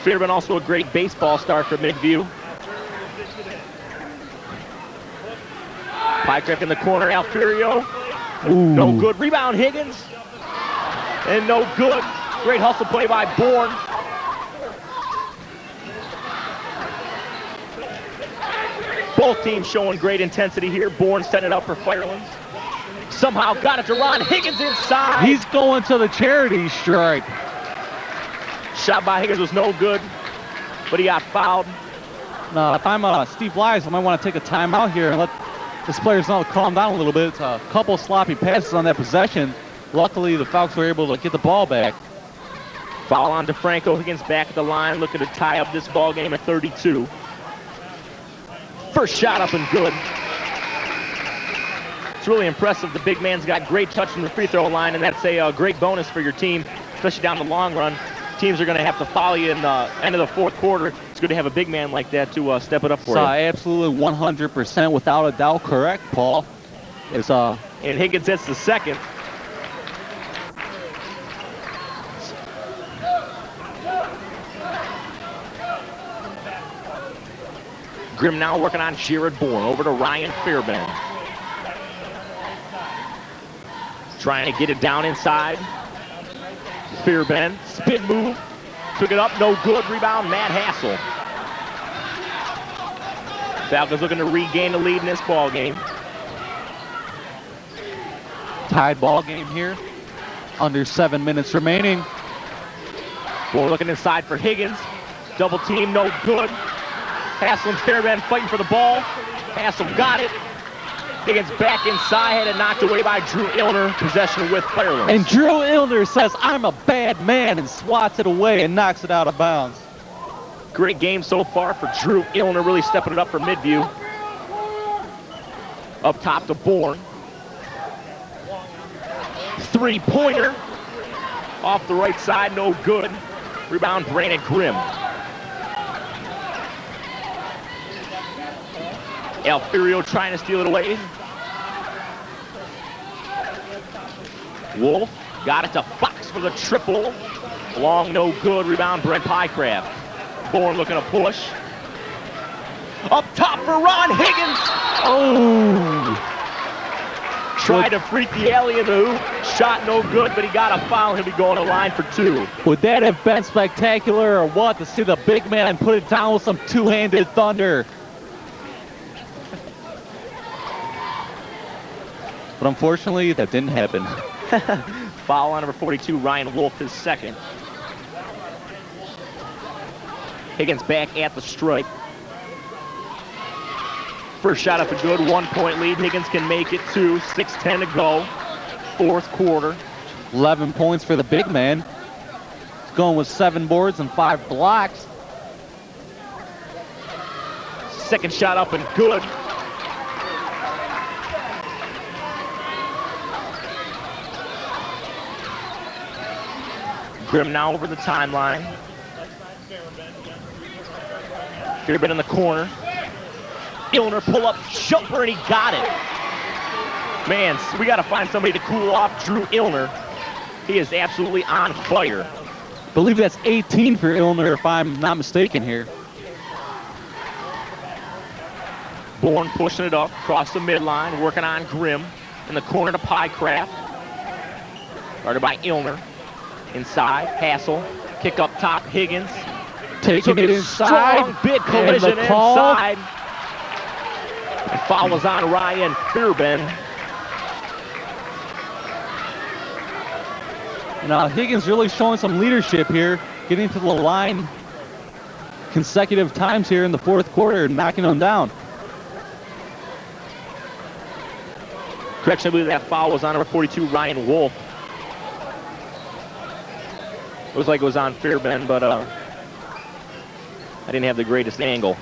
Fairbairn also a great baseball star for Midview. Pycraft in the corner, Alfiero. No good. Rebound, Higgins. And no good. Great hustle play by Bourne. Both teams showing great intensity here. Bourne setting it up for Firelands. Somehow got it to Ron Higgins inside. He's going to the charity strike. Shot by Higgins was no good, but he got fouled. Now, if I'm Steve Wise, I might want to take a timeout here and let this players know to calm down a little bit. It's a couple sloppy passes on that possession. Luckily, the Falcons were able to get the ball back. Foul on DeFranco. Higgins back at the line, looking to tie up this ball game at 32. First shot up and good. It's really impressive. The big man's got great touch from the free throw line, and that's a great bonus for your team, especially down the long run. Teams are going to have to follow you in the end of the fourth quarter. It's good to have a big man like that to step it up for you. Absolutely 100% without a doubt correct, Paul. It's And Higgins hits the second. Grimm now working on Jared Bourne. Over to Ryan Fairbairn. Trying to get it down inside. Fairbairn, spin move. Took it up, no good. Rebound, Matt Hassel. Falcons looking to regain the lead in this ball game. tied ball game here. Under 7 minutes remaining. Bourne looking inside for Higgins. Double team, no good. Hassel and Fairbairn fighting for the ball. Hassel got it. Higgins back inside, had it knocked away by Drew Illner. Possession with Firelands. And Drew Illner says, I'm a bad man, and swats it away and knocks it out of bounds. Great game so far for Drew Illner, really stepping it up for Midview. Up top to Bourne. Three-pointer. Off the right side, no good. Rebound, Brandon Grimm. Alfiero trying to steal it away. Wolf got it to Fox for the triple. Long, no good. Rebound, Brent Pycraft. Bourne looking to push. Up top for Ron Higgins. Oh! Tried to freak the alley in the hoop. Shot no good, but he got a foul. He'll be going to line for two. Would that have been spectacular or what, to see the big man put it down with some two-handed thunder? But unfortunately, that didn't happen. Foul on number 42, Ryan Wolf, his second. Higgins back at the strike. First shot up and good, 1 point lead. Higgins can make it two, 6:10 to go. Fourth quarter. 11 points for the big man. He's going with 7 boards and 5 blocks. Second shot up and good. Grimm now over the timeline. Fairbairn in the corner. Illner pull up jumper and he got it. Man, we got to find somebody to cool off Drew Illner. He is absolutely on fire. I believe that's 18 for Illner, if I'm not mistaken here. Bourne pushing it up across the midline, working on Grimm. In the corner to Pycraft. Guarded by Illner. Inside, Hassel. Kick up top, Higgins. Taking it inside. Strong big collision inside. And foul was on Ryan Fairbairn. Now Higgins really showing some leadership here, getting to the line consecutive times here in the fourth quarter and knocking them down. Correction, I believe that foul was on number 42, Ryan Wolf. It was like it was on Fairbairn, but I didn't have the greatest angle.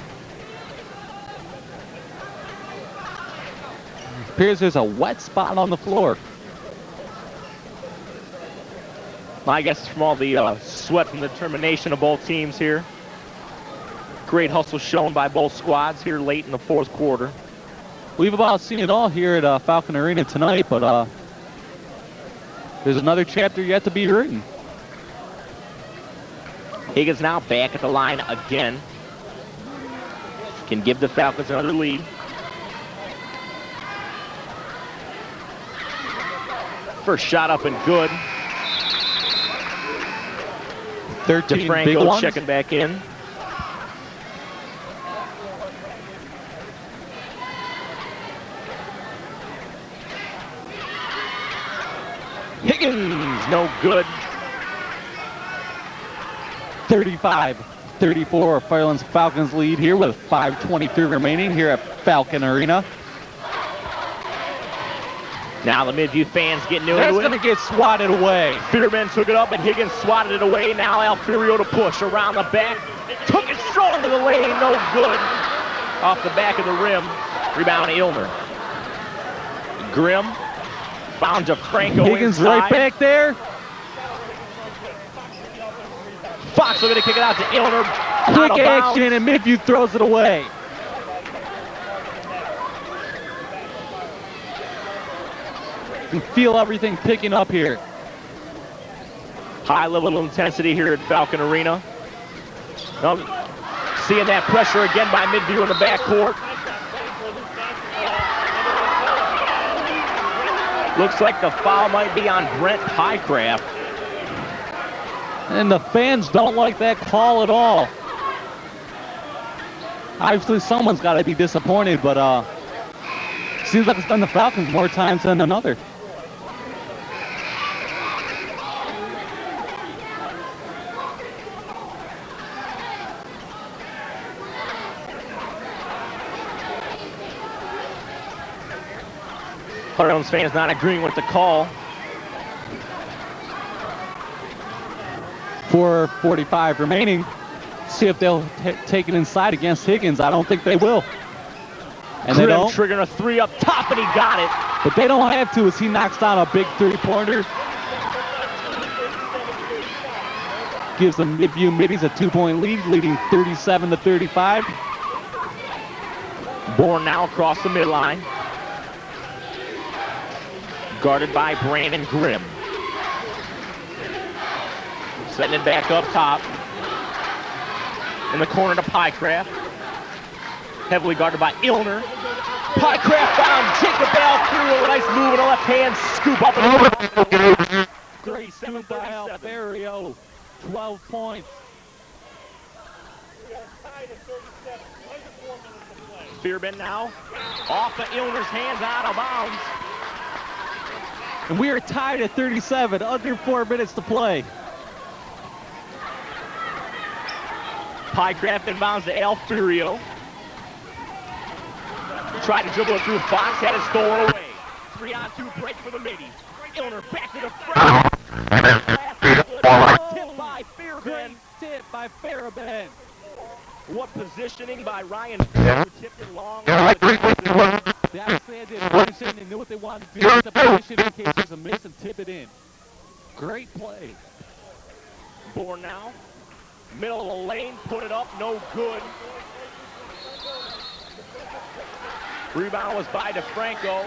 Appears there's a wet spot on the floor. I guess it's from all the sweat and determination of both teams here. Great hustle shown by both squads here late in the fourth quarter. We've about seen it all here at Falcon Arena tonight, but there's another chapter yet to be written. Higgins now back at the line again. Can give the Falcons another lead. First shot up and good. 13 big DeFranco ones. checking back in. Higgins, no good. 35-34, Firelands Falcons lead here with 5:23 remaining here at Falcon Arena. Now the Midview fans getting into it. That's going to get swatted away. Fierman took it up and Higgins swatted it away. Now Alfiero to push around the back. Took it strong to the lane, no good. Off the back of the rim. Rebound Ilner. Grimm found DeFranco Higgins inside. right back there. Fox looking to kick it out to Ilner. Quick action, and Midview throws it away. You can feel everything picking up here. High level of intensity here at Falcon Arena. Now, seeing that pressure again by Midview in the backcourt. Looks like the foul might be on Brent Pycraft. And the fans don't like that call at all. Obviously, someone's got to be disappointed, but seems like it's done the Falcons more times than another. Firelands fans not agreeing with the call. 4:45 remaining. See if they'll take it inside against Higgins. I don't think they will. And Grimm they don't. triggering a three up top, and he got it. But they don't have to as he knocks down a big three-pointer. Gives the Midview Middies a 2-point lead, leading 37-35. Bourne now across the midline. Guarded by Brandon Grimm. Setting it back up top. In the corner to Pycraft. Heavily guarded by Ilner. Pycraft found Jacob Alfiero. A nice move and a left hand scoop up. Great scoop by Alfiero. 12 points. Fierman now off of Ilner's hands, out of bounds. And we are tied at 37, under 4 minutes to play. Pycraft inbounds to Alfiero. Tried to dribble it through Fox, had it stolen away. 3-on-2 break for the Middies. Ilner back to the front. Tip by Fairbairn. Tip by Fairbairn. What positioning by Ryan Fairbairn, who tipped it long. They obviously had the position. They knew what they wanted to do. Get the position in case there's a miss and tip it in. Great play. Bourne now. Middle of the lane, put it up, no good. Rebound was by DeFranco.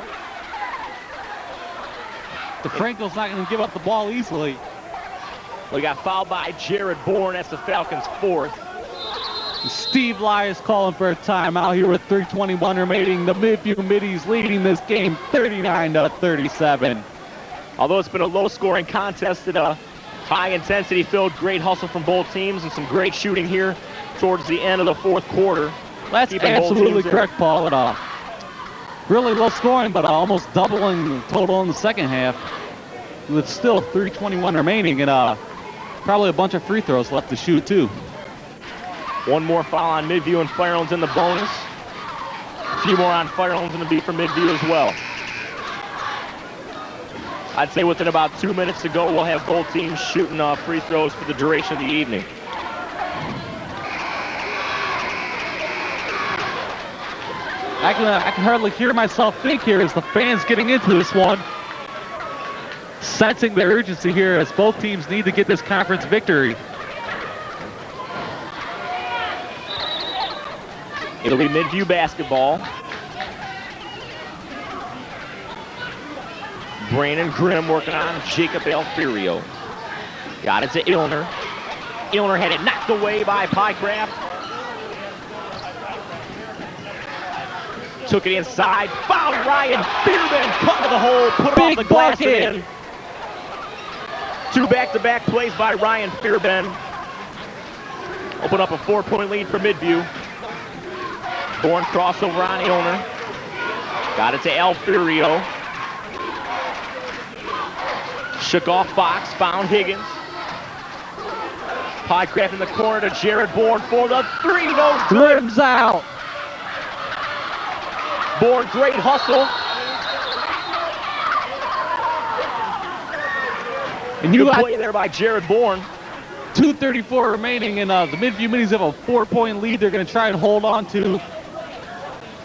DeFranco's not going to give up the ball easily. We got fouled by Jared Bourne. That's the Falcons' fourth. Steve Lyons calling for a timeout here with 3:21 remaining. The Midview Middies leading this game 39-37. Although it's been a low-scoring contest and a high-intensity filled, great hustle from both teams and some great shooting here towards the end of the fourth quarter. That's absolutely correct, Paul. At really low scoring, but almost doubling total in the second half. With still 3:21 remaining and probably a bunch of free throws left to shoot too. One more foul on Midview and Firelands in the bonus. A few more on Firelands in the beat for Midview as well. I'd say within about 2 minutes to go, we'll have both teams shooting free throws for the duration of the evening. I can hardly hear myself think here as the fans getting into this one. Sensing the urgency here as both teams need to get this conference victory. It'll be Midview basketball. Brandon Grimm working on Jacob Alfiero. Got it to Ilner. Ilner had it knocked away by Pycraft. Took it inside. Found Ryan Fierman. Cut to the hole. Put it off the glass and in. Two back-to-back plays by Ryan Fierman. Open up a 4-point lead for Midview. Bourne crossover on Ilner. Got it to Alfiero. Shook off Fox, found Higgins. Pycraft in the corner to Jared Bourne for the three. No good. Rims out. Bourne, great hustle. And you Good got play there by Jared Bourne. 2:34 remaining, and the Midview Middies have a 4-point lead. They're going to try and hold on to.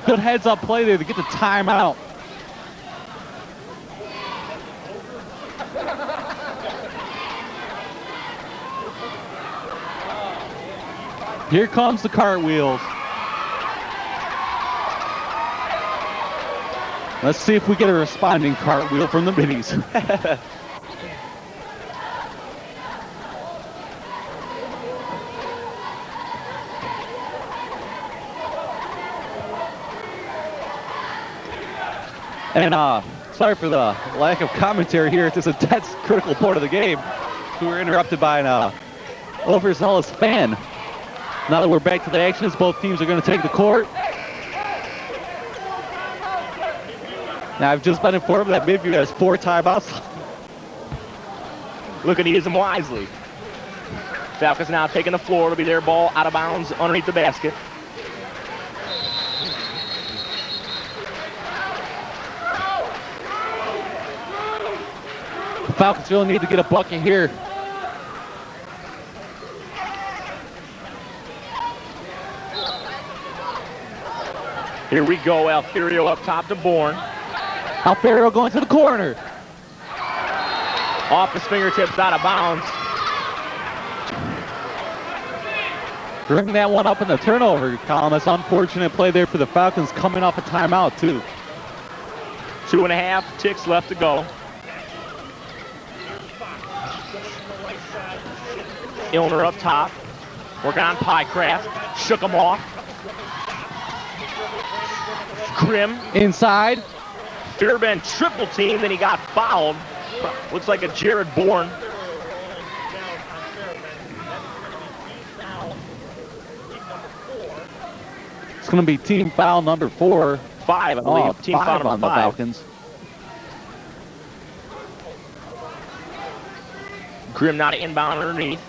Good heads-up play there to get the timeout. Here comes the cartwheels. Let's see if we get a responding cartwheel from the Middies. And sorry for the lack of commentary here. It's just a tense, critical part of the game. We were interrupted by an overzealous fan. Now that we're back to the action, as both teams are going to take the court. Now, I've just been informed that Midview has 4 timeouts. Looking to use them wisely. Falcons now taking the floor. It'll be their ball out of bounds underneath the basket. The Falcons really need to get a bucket here. Here we go, Alfiero up top to Bourne. Alfiero going to the corner. Off his fingertips, out of bounds. Bring that one up in the turnover column. That's unfortunate play there for the Falcons, coming off a timeout too. 2.5 ticks left to go. Illner up top. Working on Pycraft. Shook him off. Grimm. Inside. Fairbairn triple team, then he got fouled. Looks like a Jared Bourne. It's going to be team foul number 4. 5, I believe. Oh, Team foul 5 number on the 5. Falcons. Grimm not inbound underneath.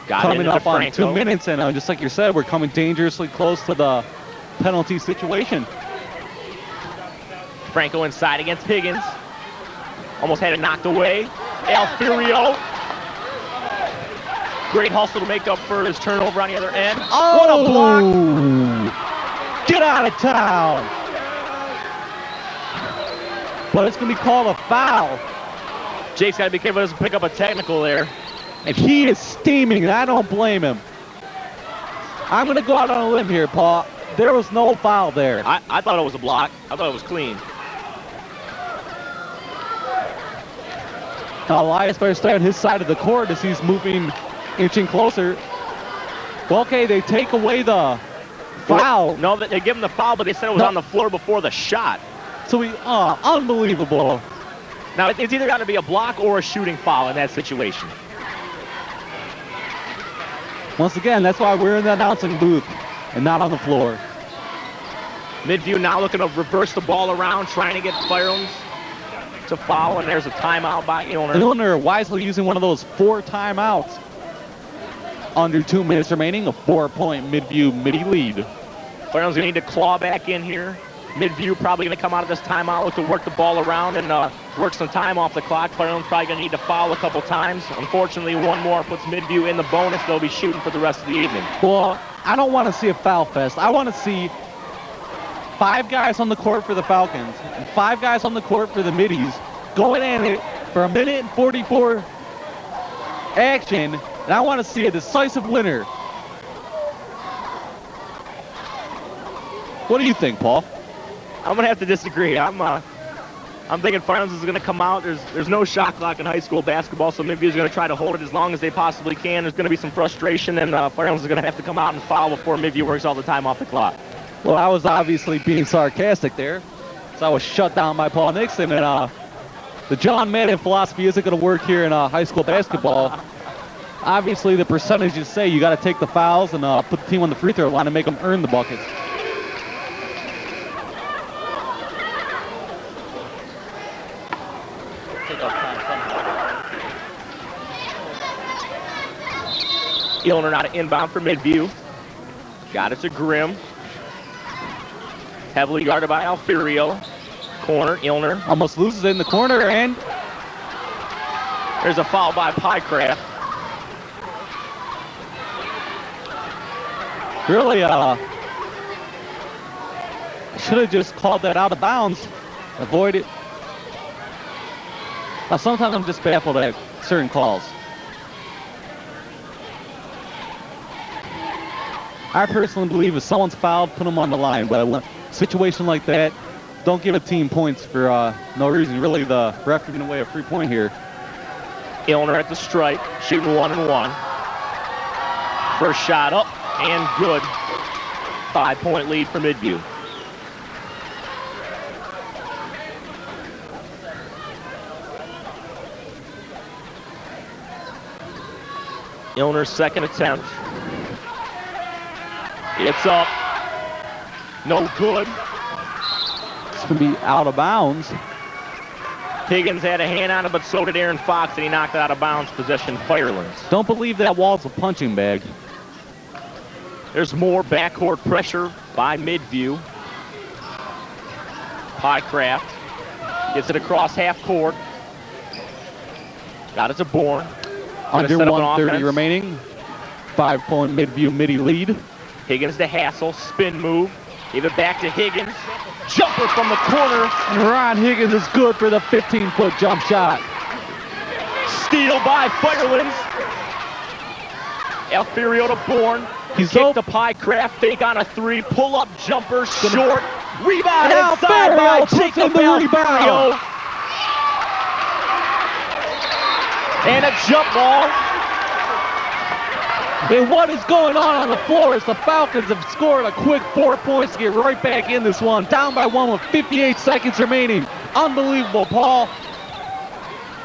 Got Coming up on Franco. 2 minutes, and just like you said, we're coming dangerously close to the penalty situation. Franco inside against Higgins. Almost had it knocked away. Alfiero. Great hustle to make up for his turnover on the other end. Oh! What a block. Get out of town! But it's going to be called a foul. Jake's got to be careful, doesn't pick up a technical there. And he is steaming, and I don't blame him. I'm going to go out on a limb here, Paul. There was no foul there. I thought it was a block. I thought it was clean. Now, Elias better stay on his side of the court as he's moving, inching closer. Well, okay, they take away the foul. No, they give him the foul, but they said it was on the floor before the shot. So unbelievable. Now, it's either got to be a block or a shooting foul in that situation. Once again, that's why we're in the announcing booth and not on the floor. Midview now looking to reverse the ball around, trying to get Firelands to foul, and there's a timeout by Illner. Illner wisely using one of those 4 timeouts. Under 2 minutes remaining, a 4-point Midview Middie lead. Firelands going to need to claw back in here. Midview probably going to come out of this timeout, look to work the ball around and work some time off the clock. Firelands probably going to need to foul a couple times. Unfortunately, one more puts Midview in the bonus. They'll be shooting for the rest of the evening. Well, I don't want to see a foul fest. I want to see 5 guys on the court for the Falcons and 5 guys on the court for the Middies going at it for 1 minute and 44 action, and I want to see a decisive winner. What do you think, Paul? I'm going to have to disagree. I'm thinking Firelands is going to come out. There's no shot clock in high school basketball, so Midview is going to try to hold it as long as they possibly can. There's going to be some frustration, and Firelands is going to have to come out and foul before Midview works all the time off the clock. Well, I was obviously being sarcastic there, so I was shut down by Paul Nixon, and the John Madden philosophy isn't going to work here in high school basketball. Obviously, the percentages say you got to take the fouls and put the team on the free throw line and make them earn the buckets. Illner out of inbound for Midview. Got it to Grimm. Heavily guarded by Alfiero. Corner, Illner. Almost loses it in the corner, and there's a foul by Pycraft. really should have just called that out of bounds. Avoid it. Now, sometimes I'm just baffled at certain calls. I personally believe if someone's fouled, put them on the line. But a situation like that, don't give a team points for no reason. Really, the ref giving away a free point here. Illner at the strike, shooting 1-1. First shot up and good. 5-point lead for Midview. Illner's second attempt. It's up. No good. It's going to be out of bounds. Higgins had a hand on it, but so did Aaron Fox, and he knocked it out of bounds. Possession Firelands. Don't believe that wall's a punching bag. There's more backcourt pressure by Midview. Pycraft gets it across half court. Got it to Bourne. Under 1:30 remaining. 5-point Midview Midi lead. Higgins to Hassel, spin move. Gave it back to Higgins. Jumper from the corner. And Ron Higgins is good for the 15-foot jump shot. Steal by Firelands. Alfiero to Bourne. He's kicked to Pycraft. Fake on a three. Pull-up jumper. Short. Rebound inside by Jacob Alfiero. And a jump ball. And what is going on the floor as the Falcons have scored a quick 4 points to get right back in this one. Down by 1 with 58 seconds remaining. Unbelievable, Paul.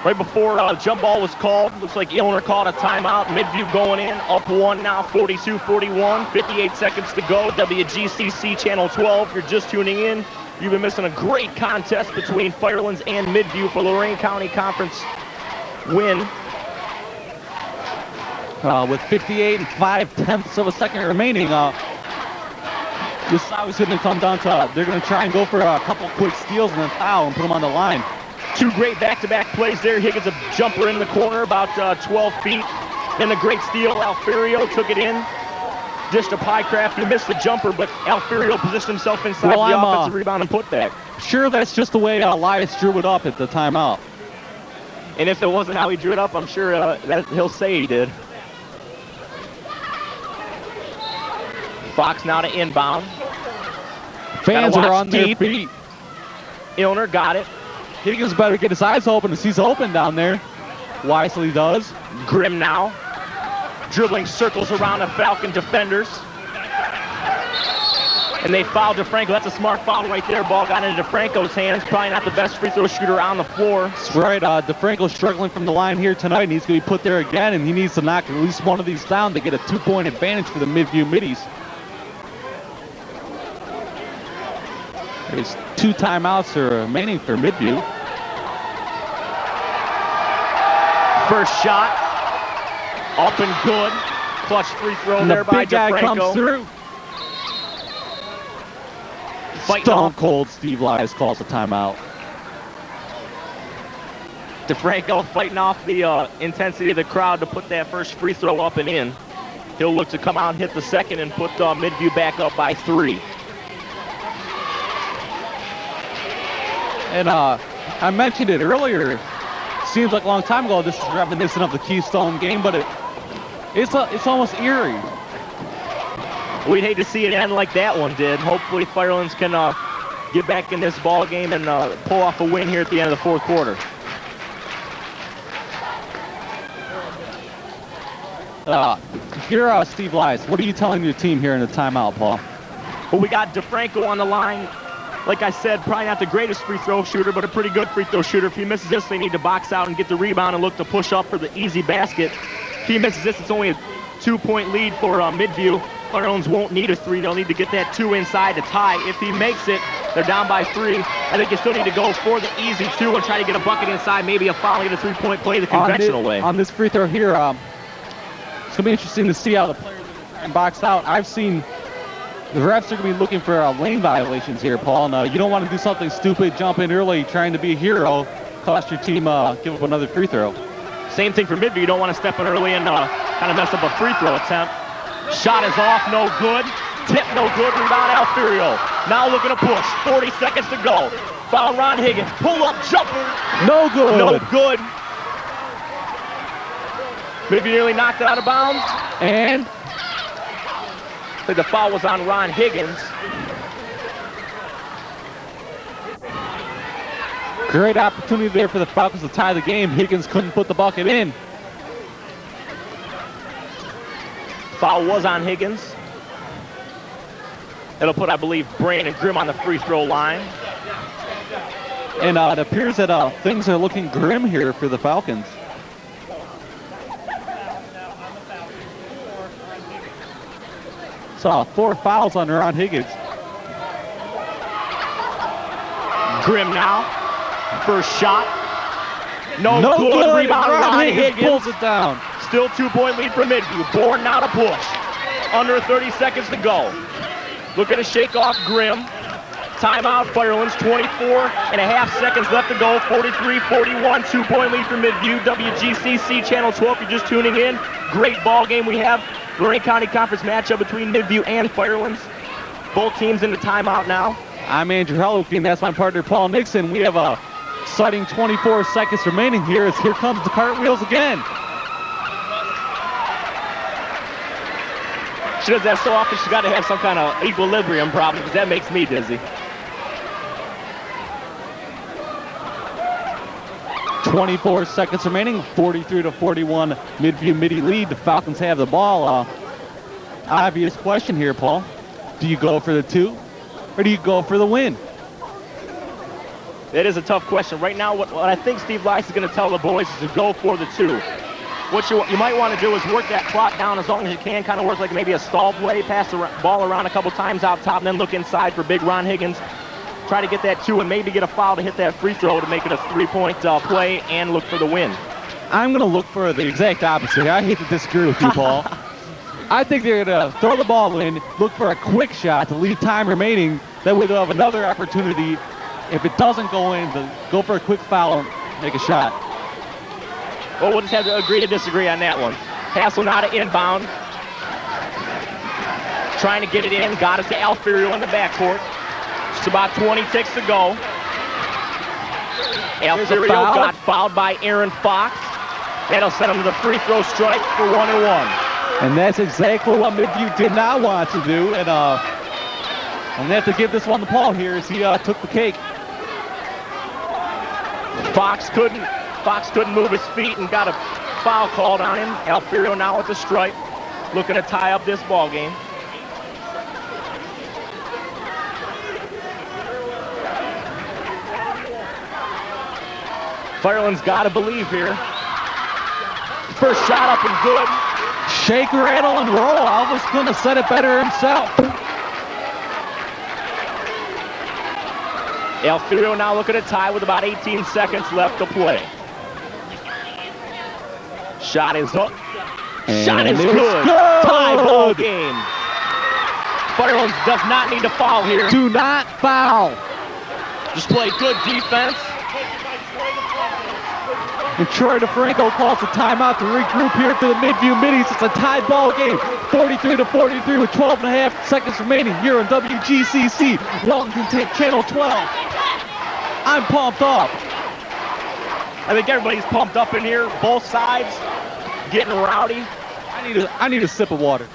Right before jump ball was called, looks like Illner called a timeout. Midview going in, up 1 now, 42-41. 58 seconds to go. WGCC Channel 12. If you're just tuning in, you've been missing a great contest between Firelands and Midview for Lorain County Conference win. With 58 and 5/10 of a second remaining, this is obviously going to come down to they're going to try and go for a couple quick steals and then foul and put them on the line. Two great back-to-back plays there. Higgins a jumper in the corner, about 12 feet. Then a great steal. Alfiero took it in. Just a Pycraft. He missed the jumper, but Alfiero positioned himself inside the offensive rebound and putback. Sure, that's just the way Elias drew it up at the timeout. And if it wasn't how he drew it up, I'm sure that he'll say he did. Fox now to inbound. Fans are on their feet. Illner got it. Higgins better get his eyes open as he's open down there. Wisely does. Grimm now. Dribbling circles around the Falcon defenders. And they fouled DeFranco. That's a smart foul right there. Ball got into DeFranco's hands. Probably not the best free throw shooter on the floor. That's right. DeFranco's struggling from the line here tonight, and he's going to be put there again, and he needs to knock at least one of these down to get a 2-point advantage for the Midview Middies. There's 2 timeouts remaining for Midview. First shot. Up and good. Clutch free throw there by DeFranco. Guy comes through. Stone cold Steve Elias calls a timeout. DeFranco fighting off the intensity of the crowd to put that first free throw up and in. He'll look to come out and hit the second and put Midview back up by 3. And I mentioned it earlier. Seems like a long time ago. This is reminiscent of the Keystone game, but it's almost eerie. We'd hate to see it end like that one did. Hopefully Firelands can get back in this ball game and pull off a win here at the end of the fourth quarter. Here, Steve Elias, what are you telling your team here in the timeout, Paul? Well, we got DeFranco on the line. Like I said, probably not the greatest free throw shooter, but a pretty good free throw shooter. If he misses this, they need to box out and get the rebound and look to push up for the easy basket. If he misses this, it's only a 2-point lead for Midview. Firelands won't need a 3. They'll need to get that 2 inside to tie. If he makes it, they're down by 3. I think you still need to go for the easy 2 and try to get a bucket inside, maybe a foul, get a 3-point play the conventional way. On this free throw here, It's going to be interesting to see how the players are boxed out. I've seen the refs are going to be looking for lane violations here, Paul. And, you don't want to do something stupid, jump in early, trying to be a hero, cost your team give up another free throw. Same thing for Midview. You don't want to step in early and kind of mess up a free throw attempt. Shot is off, no good. Tip, no good. Rebound, Alfiero. Now looking to push. 40 seconds to go. Foul Ron Higgins. Pull up, jumper. No good. No good. Midview nearly knocked it out of bounds. And I think the foul was on Ron Higgins. Great opportunity there for the Falcons to tie the game. Higgins couldn't put the bucket in. Foul was on Higgins. It'll put, I believe, Brandon Grimm on the free throw line. And it appears that things are looking grim here for the Falcons. So 4 fouls on Ron Higgins. Grimm now. First shot. No good. Rebound, Ron Higgins pulls it down. Still 2-point lead for Midview. Bourne now to push. Under 30 seconds to go. Looking to shake off Grimm. Timeout, Firelands, 24.5 seconds left to go. 43-41, 2-point lead for Midview. WGCC Channel 12, if you're just tuning in. Great ball game we have. Lorain County Conference matchup between Midview and Firelands. Both teams in the timeout now. I'm Andrew Helluke, and that's my partner, Paul Nixon. We have a exciting 24 seconds remaining here as here comes the cartwheels again. She does that so often, she's got to have some kind of equilibrium problem, because that makes me dizzy. 24 seconds remaining, 43-41 Midview Middie lead. The Falcons have the ball. Obvious question here, Paul. Do you go for the 2 or do you go for the win? It is a tough question. Right now, what I think Steve Weiss is going to tell the boys is to go for the 2. What you might want to do is work that clock down as long as you can, kind of work like maybe a stall play, pass the ball around a couple times out top, and then look inside for big Ron Higgins. Try to get that 2 and maybe get a foul to hit that free throw to make it a 3-point play and look for the win. I'm going to look for the exact opposite. I hate to disagree with you, Paul. I think they're going to throw the ball in, look for a quick shot to leave time remaining. That way they'll have another opportunity. If it doesn't go in, to go for a quick foul and make a shot. Well, we'll just have to agree to disagree on that one. Hassel now to inbound. Trying to get it in. Got it to Alfiero in the backcourt. Just about 20 ticks to go. Alfiero got fouled by Aaron Fox. That'll send him to the free throw strike for 1-1. And that's exactly what Midview did not want to do. And they have to give this one to Paul here as he took the cake. Fox couldn't move his feet and got a foul called on him. Alfiero now with the strike, looking to tie up this ball game. Firelands got to believe here. First shot up and good. Shake, rattle, and roll. Alva's going to set it better himself. Alfiero now looking to tie with about 18 seconds left to play. Shot is up. Shot is good. Tie ball game. Firelands does not need to foul here. Do not foul. Just play good defense. And Troy DeFranco calls a timeout to regroup here for the Midview Middies. It's a tied ball game, 43-43 with 12.5 seconds remaining here on WGCC. Welcome to Channel 12. I'm pumped up. I think everybody's pumped up in here, both sides, getting rowdy. I need a sip of water.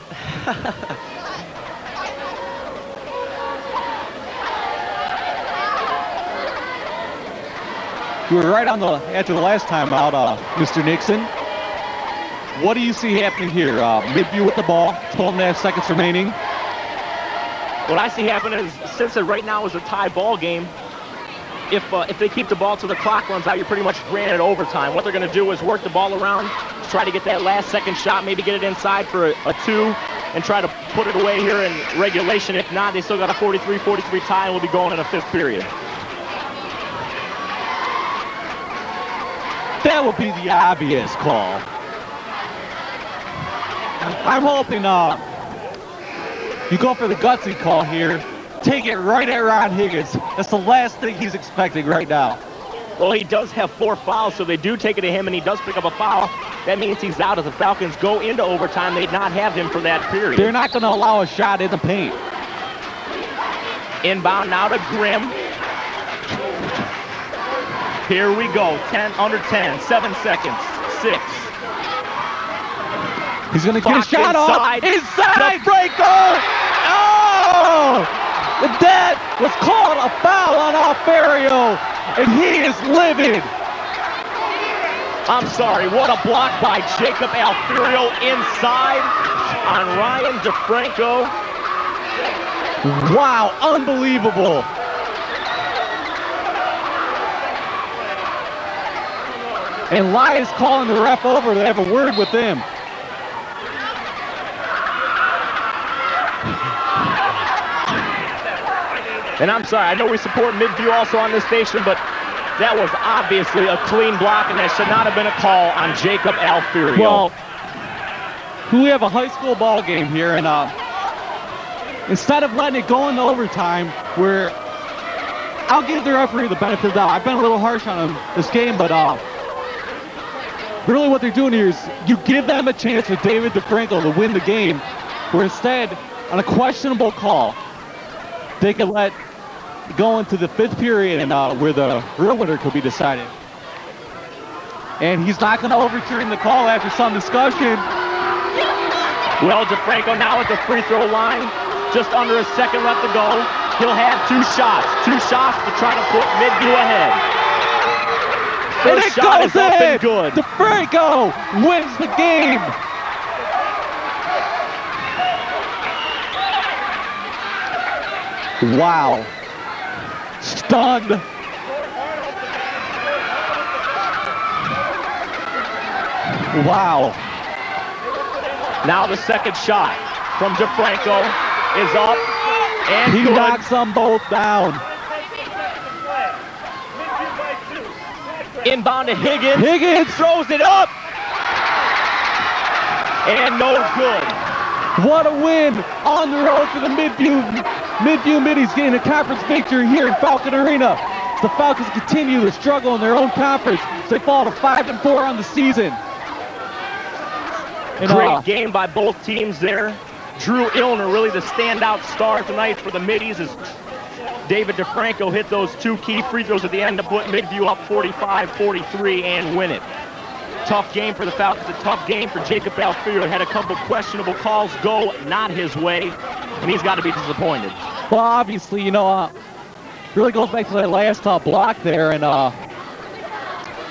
You were right on after the last time out, Mr. Nixon. What do you see happening here? Midview with the ball, 12.5 seconds remaining. What I see happening is, since it right now is a tie ball game, if they keep the ball till the clock runs out, you're pretty much granted overtime. What they're going to do is work the ball around, try to get that last second shot, maybe get it inside for a 2, and try to put it away here in regulation. If not, they still got a 43-43 tie, and we'll be going in a 5th period. That would be the obvious call. I'm hoping you go for the gutsy call here. Take it right at Ron Higgins. That's the last thing he's expecting right now. Well, he does have 4 fouls, so they do take it to him, and he does pick up a foul. That means he's out. As the Falcons go into overtime, they'd not have him for that period. They're not going to allow a shot in the paint. Inbound now to Grimm. Here we go. under 10, 7 seconds, 6. He's going to get a shot off. Inside! DeFranco! Oh! That was called a foul on Alferio, and he is livid. I'm sorry, what a block by Jacob Alferio inside on Ryan DeFranco. Wow, unbelievable. And Lyons calling the ref over to have a word with him. And I'm sorry, I know we support Midview also on this station, but that was obviously a clean block, and that should not have been a call on Jacob Alferio. Well, we have a high school ball game here, and instead of letting it go into overtime, where I'll give the referee the benefit of the doubt. I've been a little harsh on him this game, but really what they're doing here is you give them a chance with David DeFranco to win the game, where instead, on a questionable call, they can let go into the 5th period and where the real winner could be decided. And he's not going to overturn the call after some discussion. Well, DeFranco now at the free throw line, just under a second left to go. He'll have 2 shots to try to put Midview ahead. First shot is up and good. DeFranco wins the game. Wow. Stunned. Wow. Now the second shot from DeFranco is up and he good. knocks them both down. Inbound to Higgins. Higgins throws it up. And no good. What a win on the road for the Midview Middies, getting a conference victory here in Falcon Arena. The Falcons continue to struggle in their own conference. They fall to 5-4 on the season. And, great game by both teams there. Drew Illner really the standout star tonight for the Middies as David DeFranco hit those 2 key free throws at the end to put Midview up 45-43 and win it. Tough game for the Falcons, a tough game for Jacob Alferio. Had a couple questionable calls go not his way, and he's got to be disappointed. Well, obviously, really goes back to that last block there, and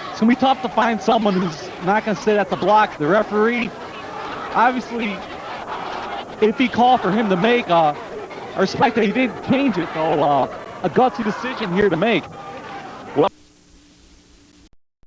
it's going to be tough to find someone who's not going to sit at the block. The referee, obviously, if he called for him to make, I respect that he didn't change it, though, a gutsy decision here to make.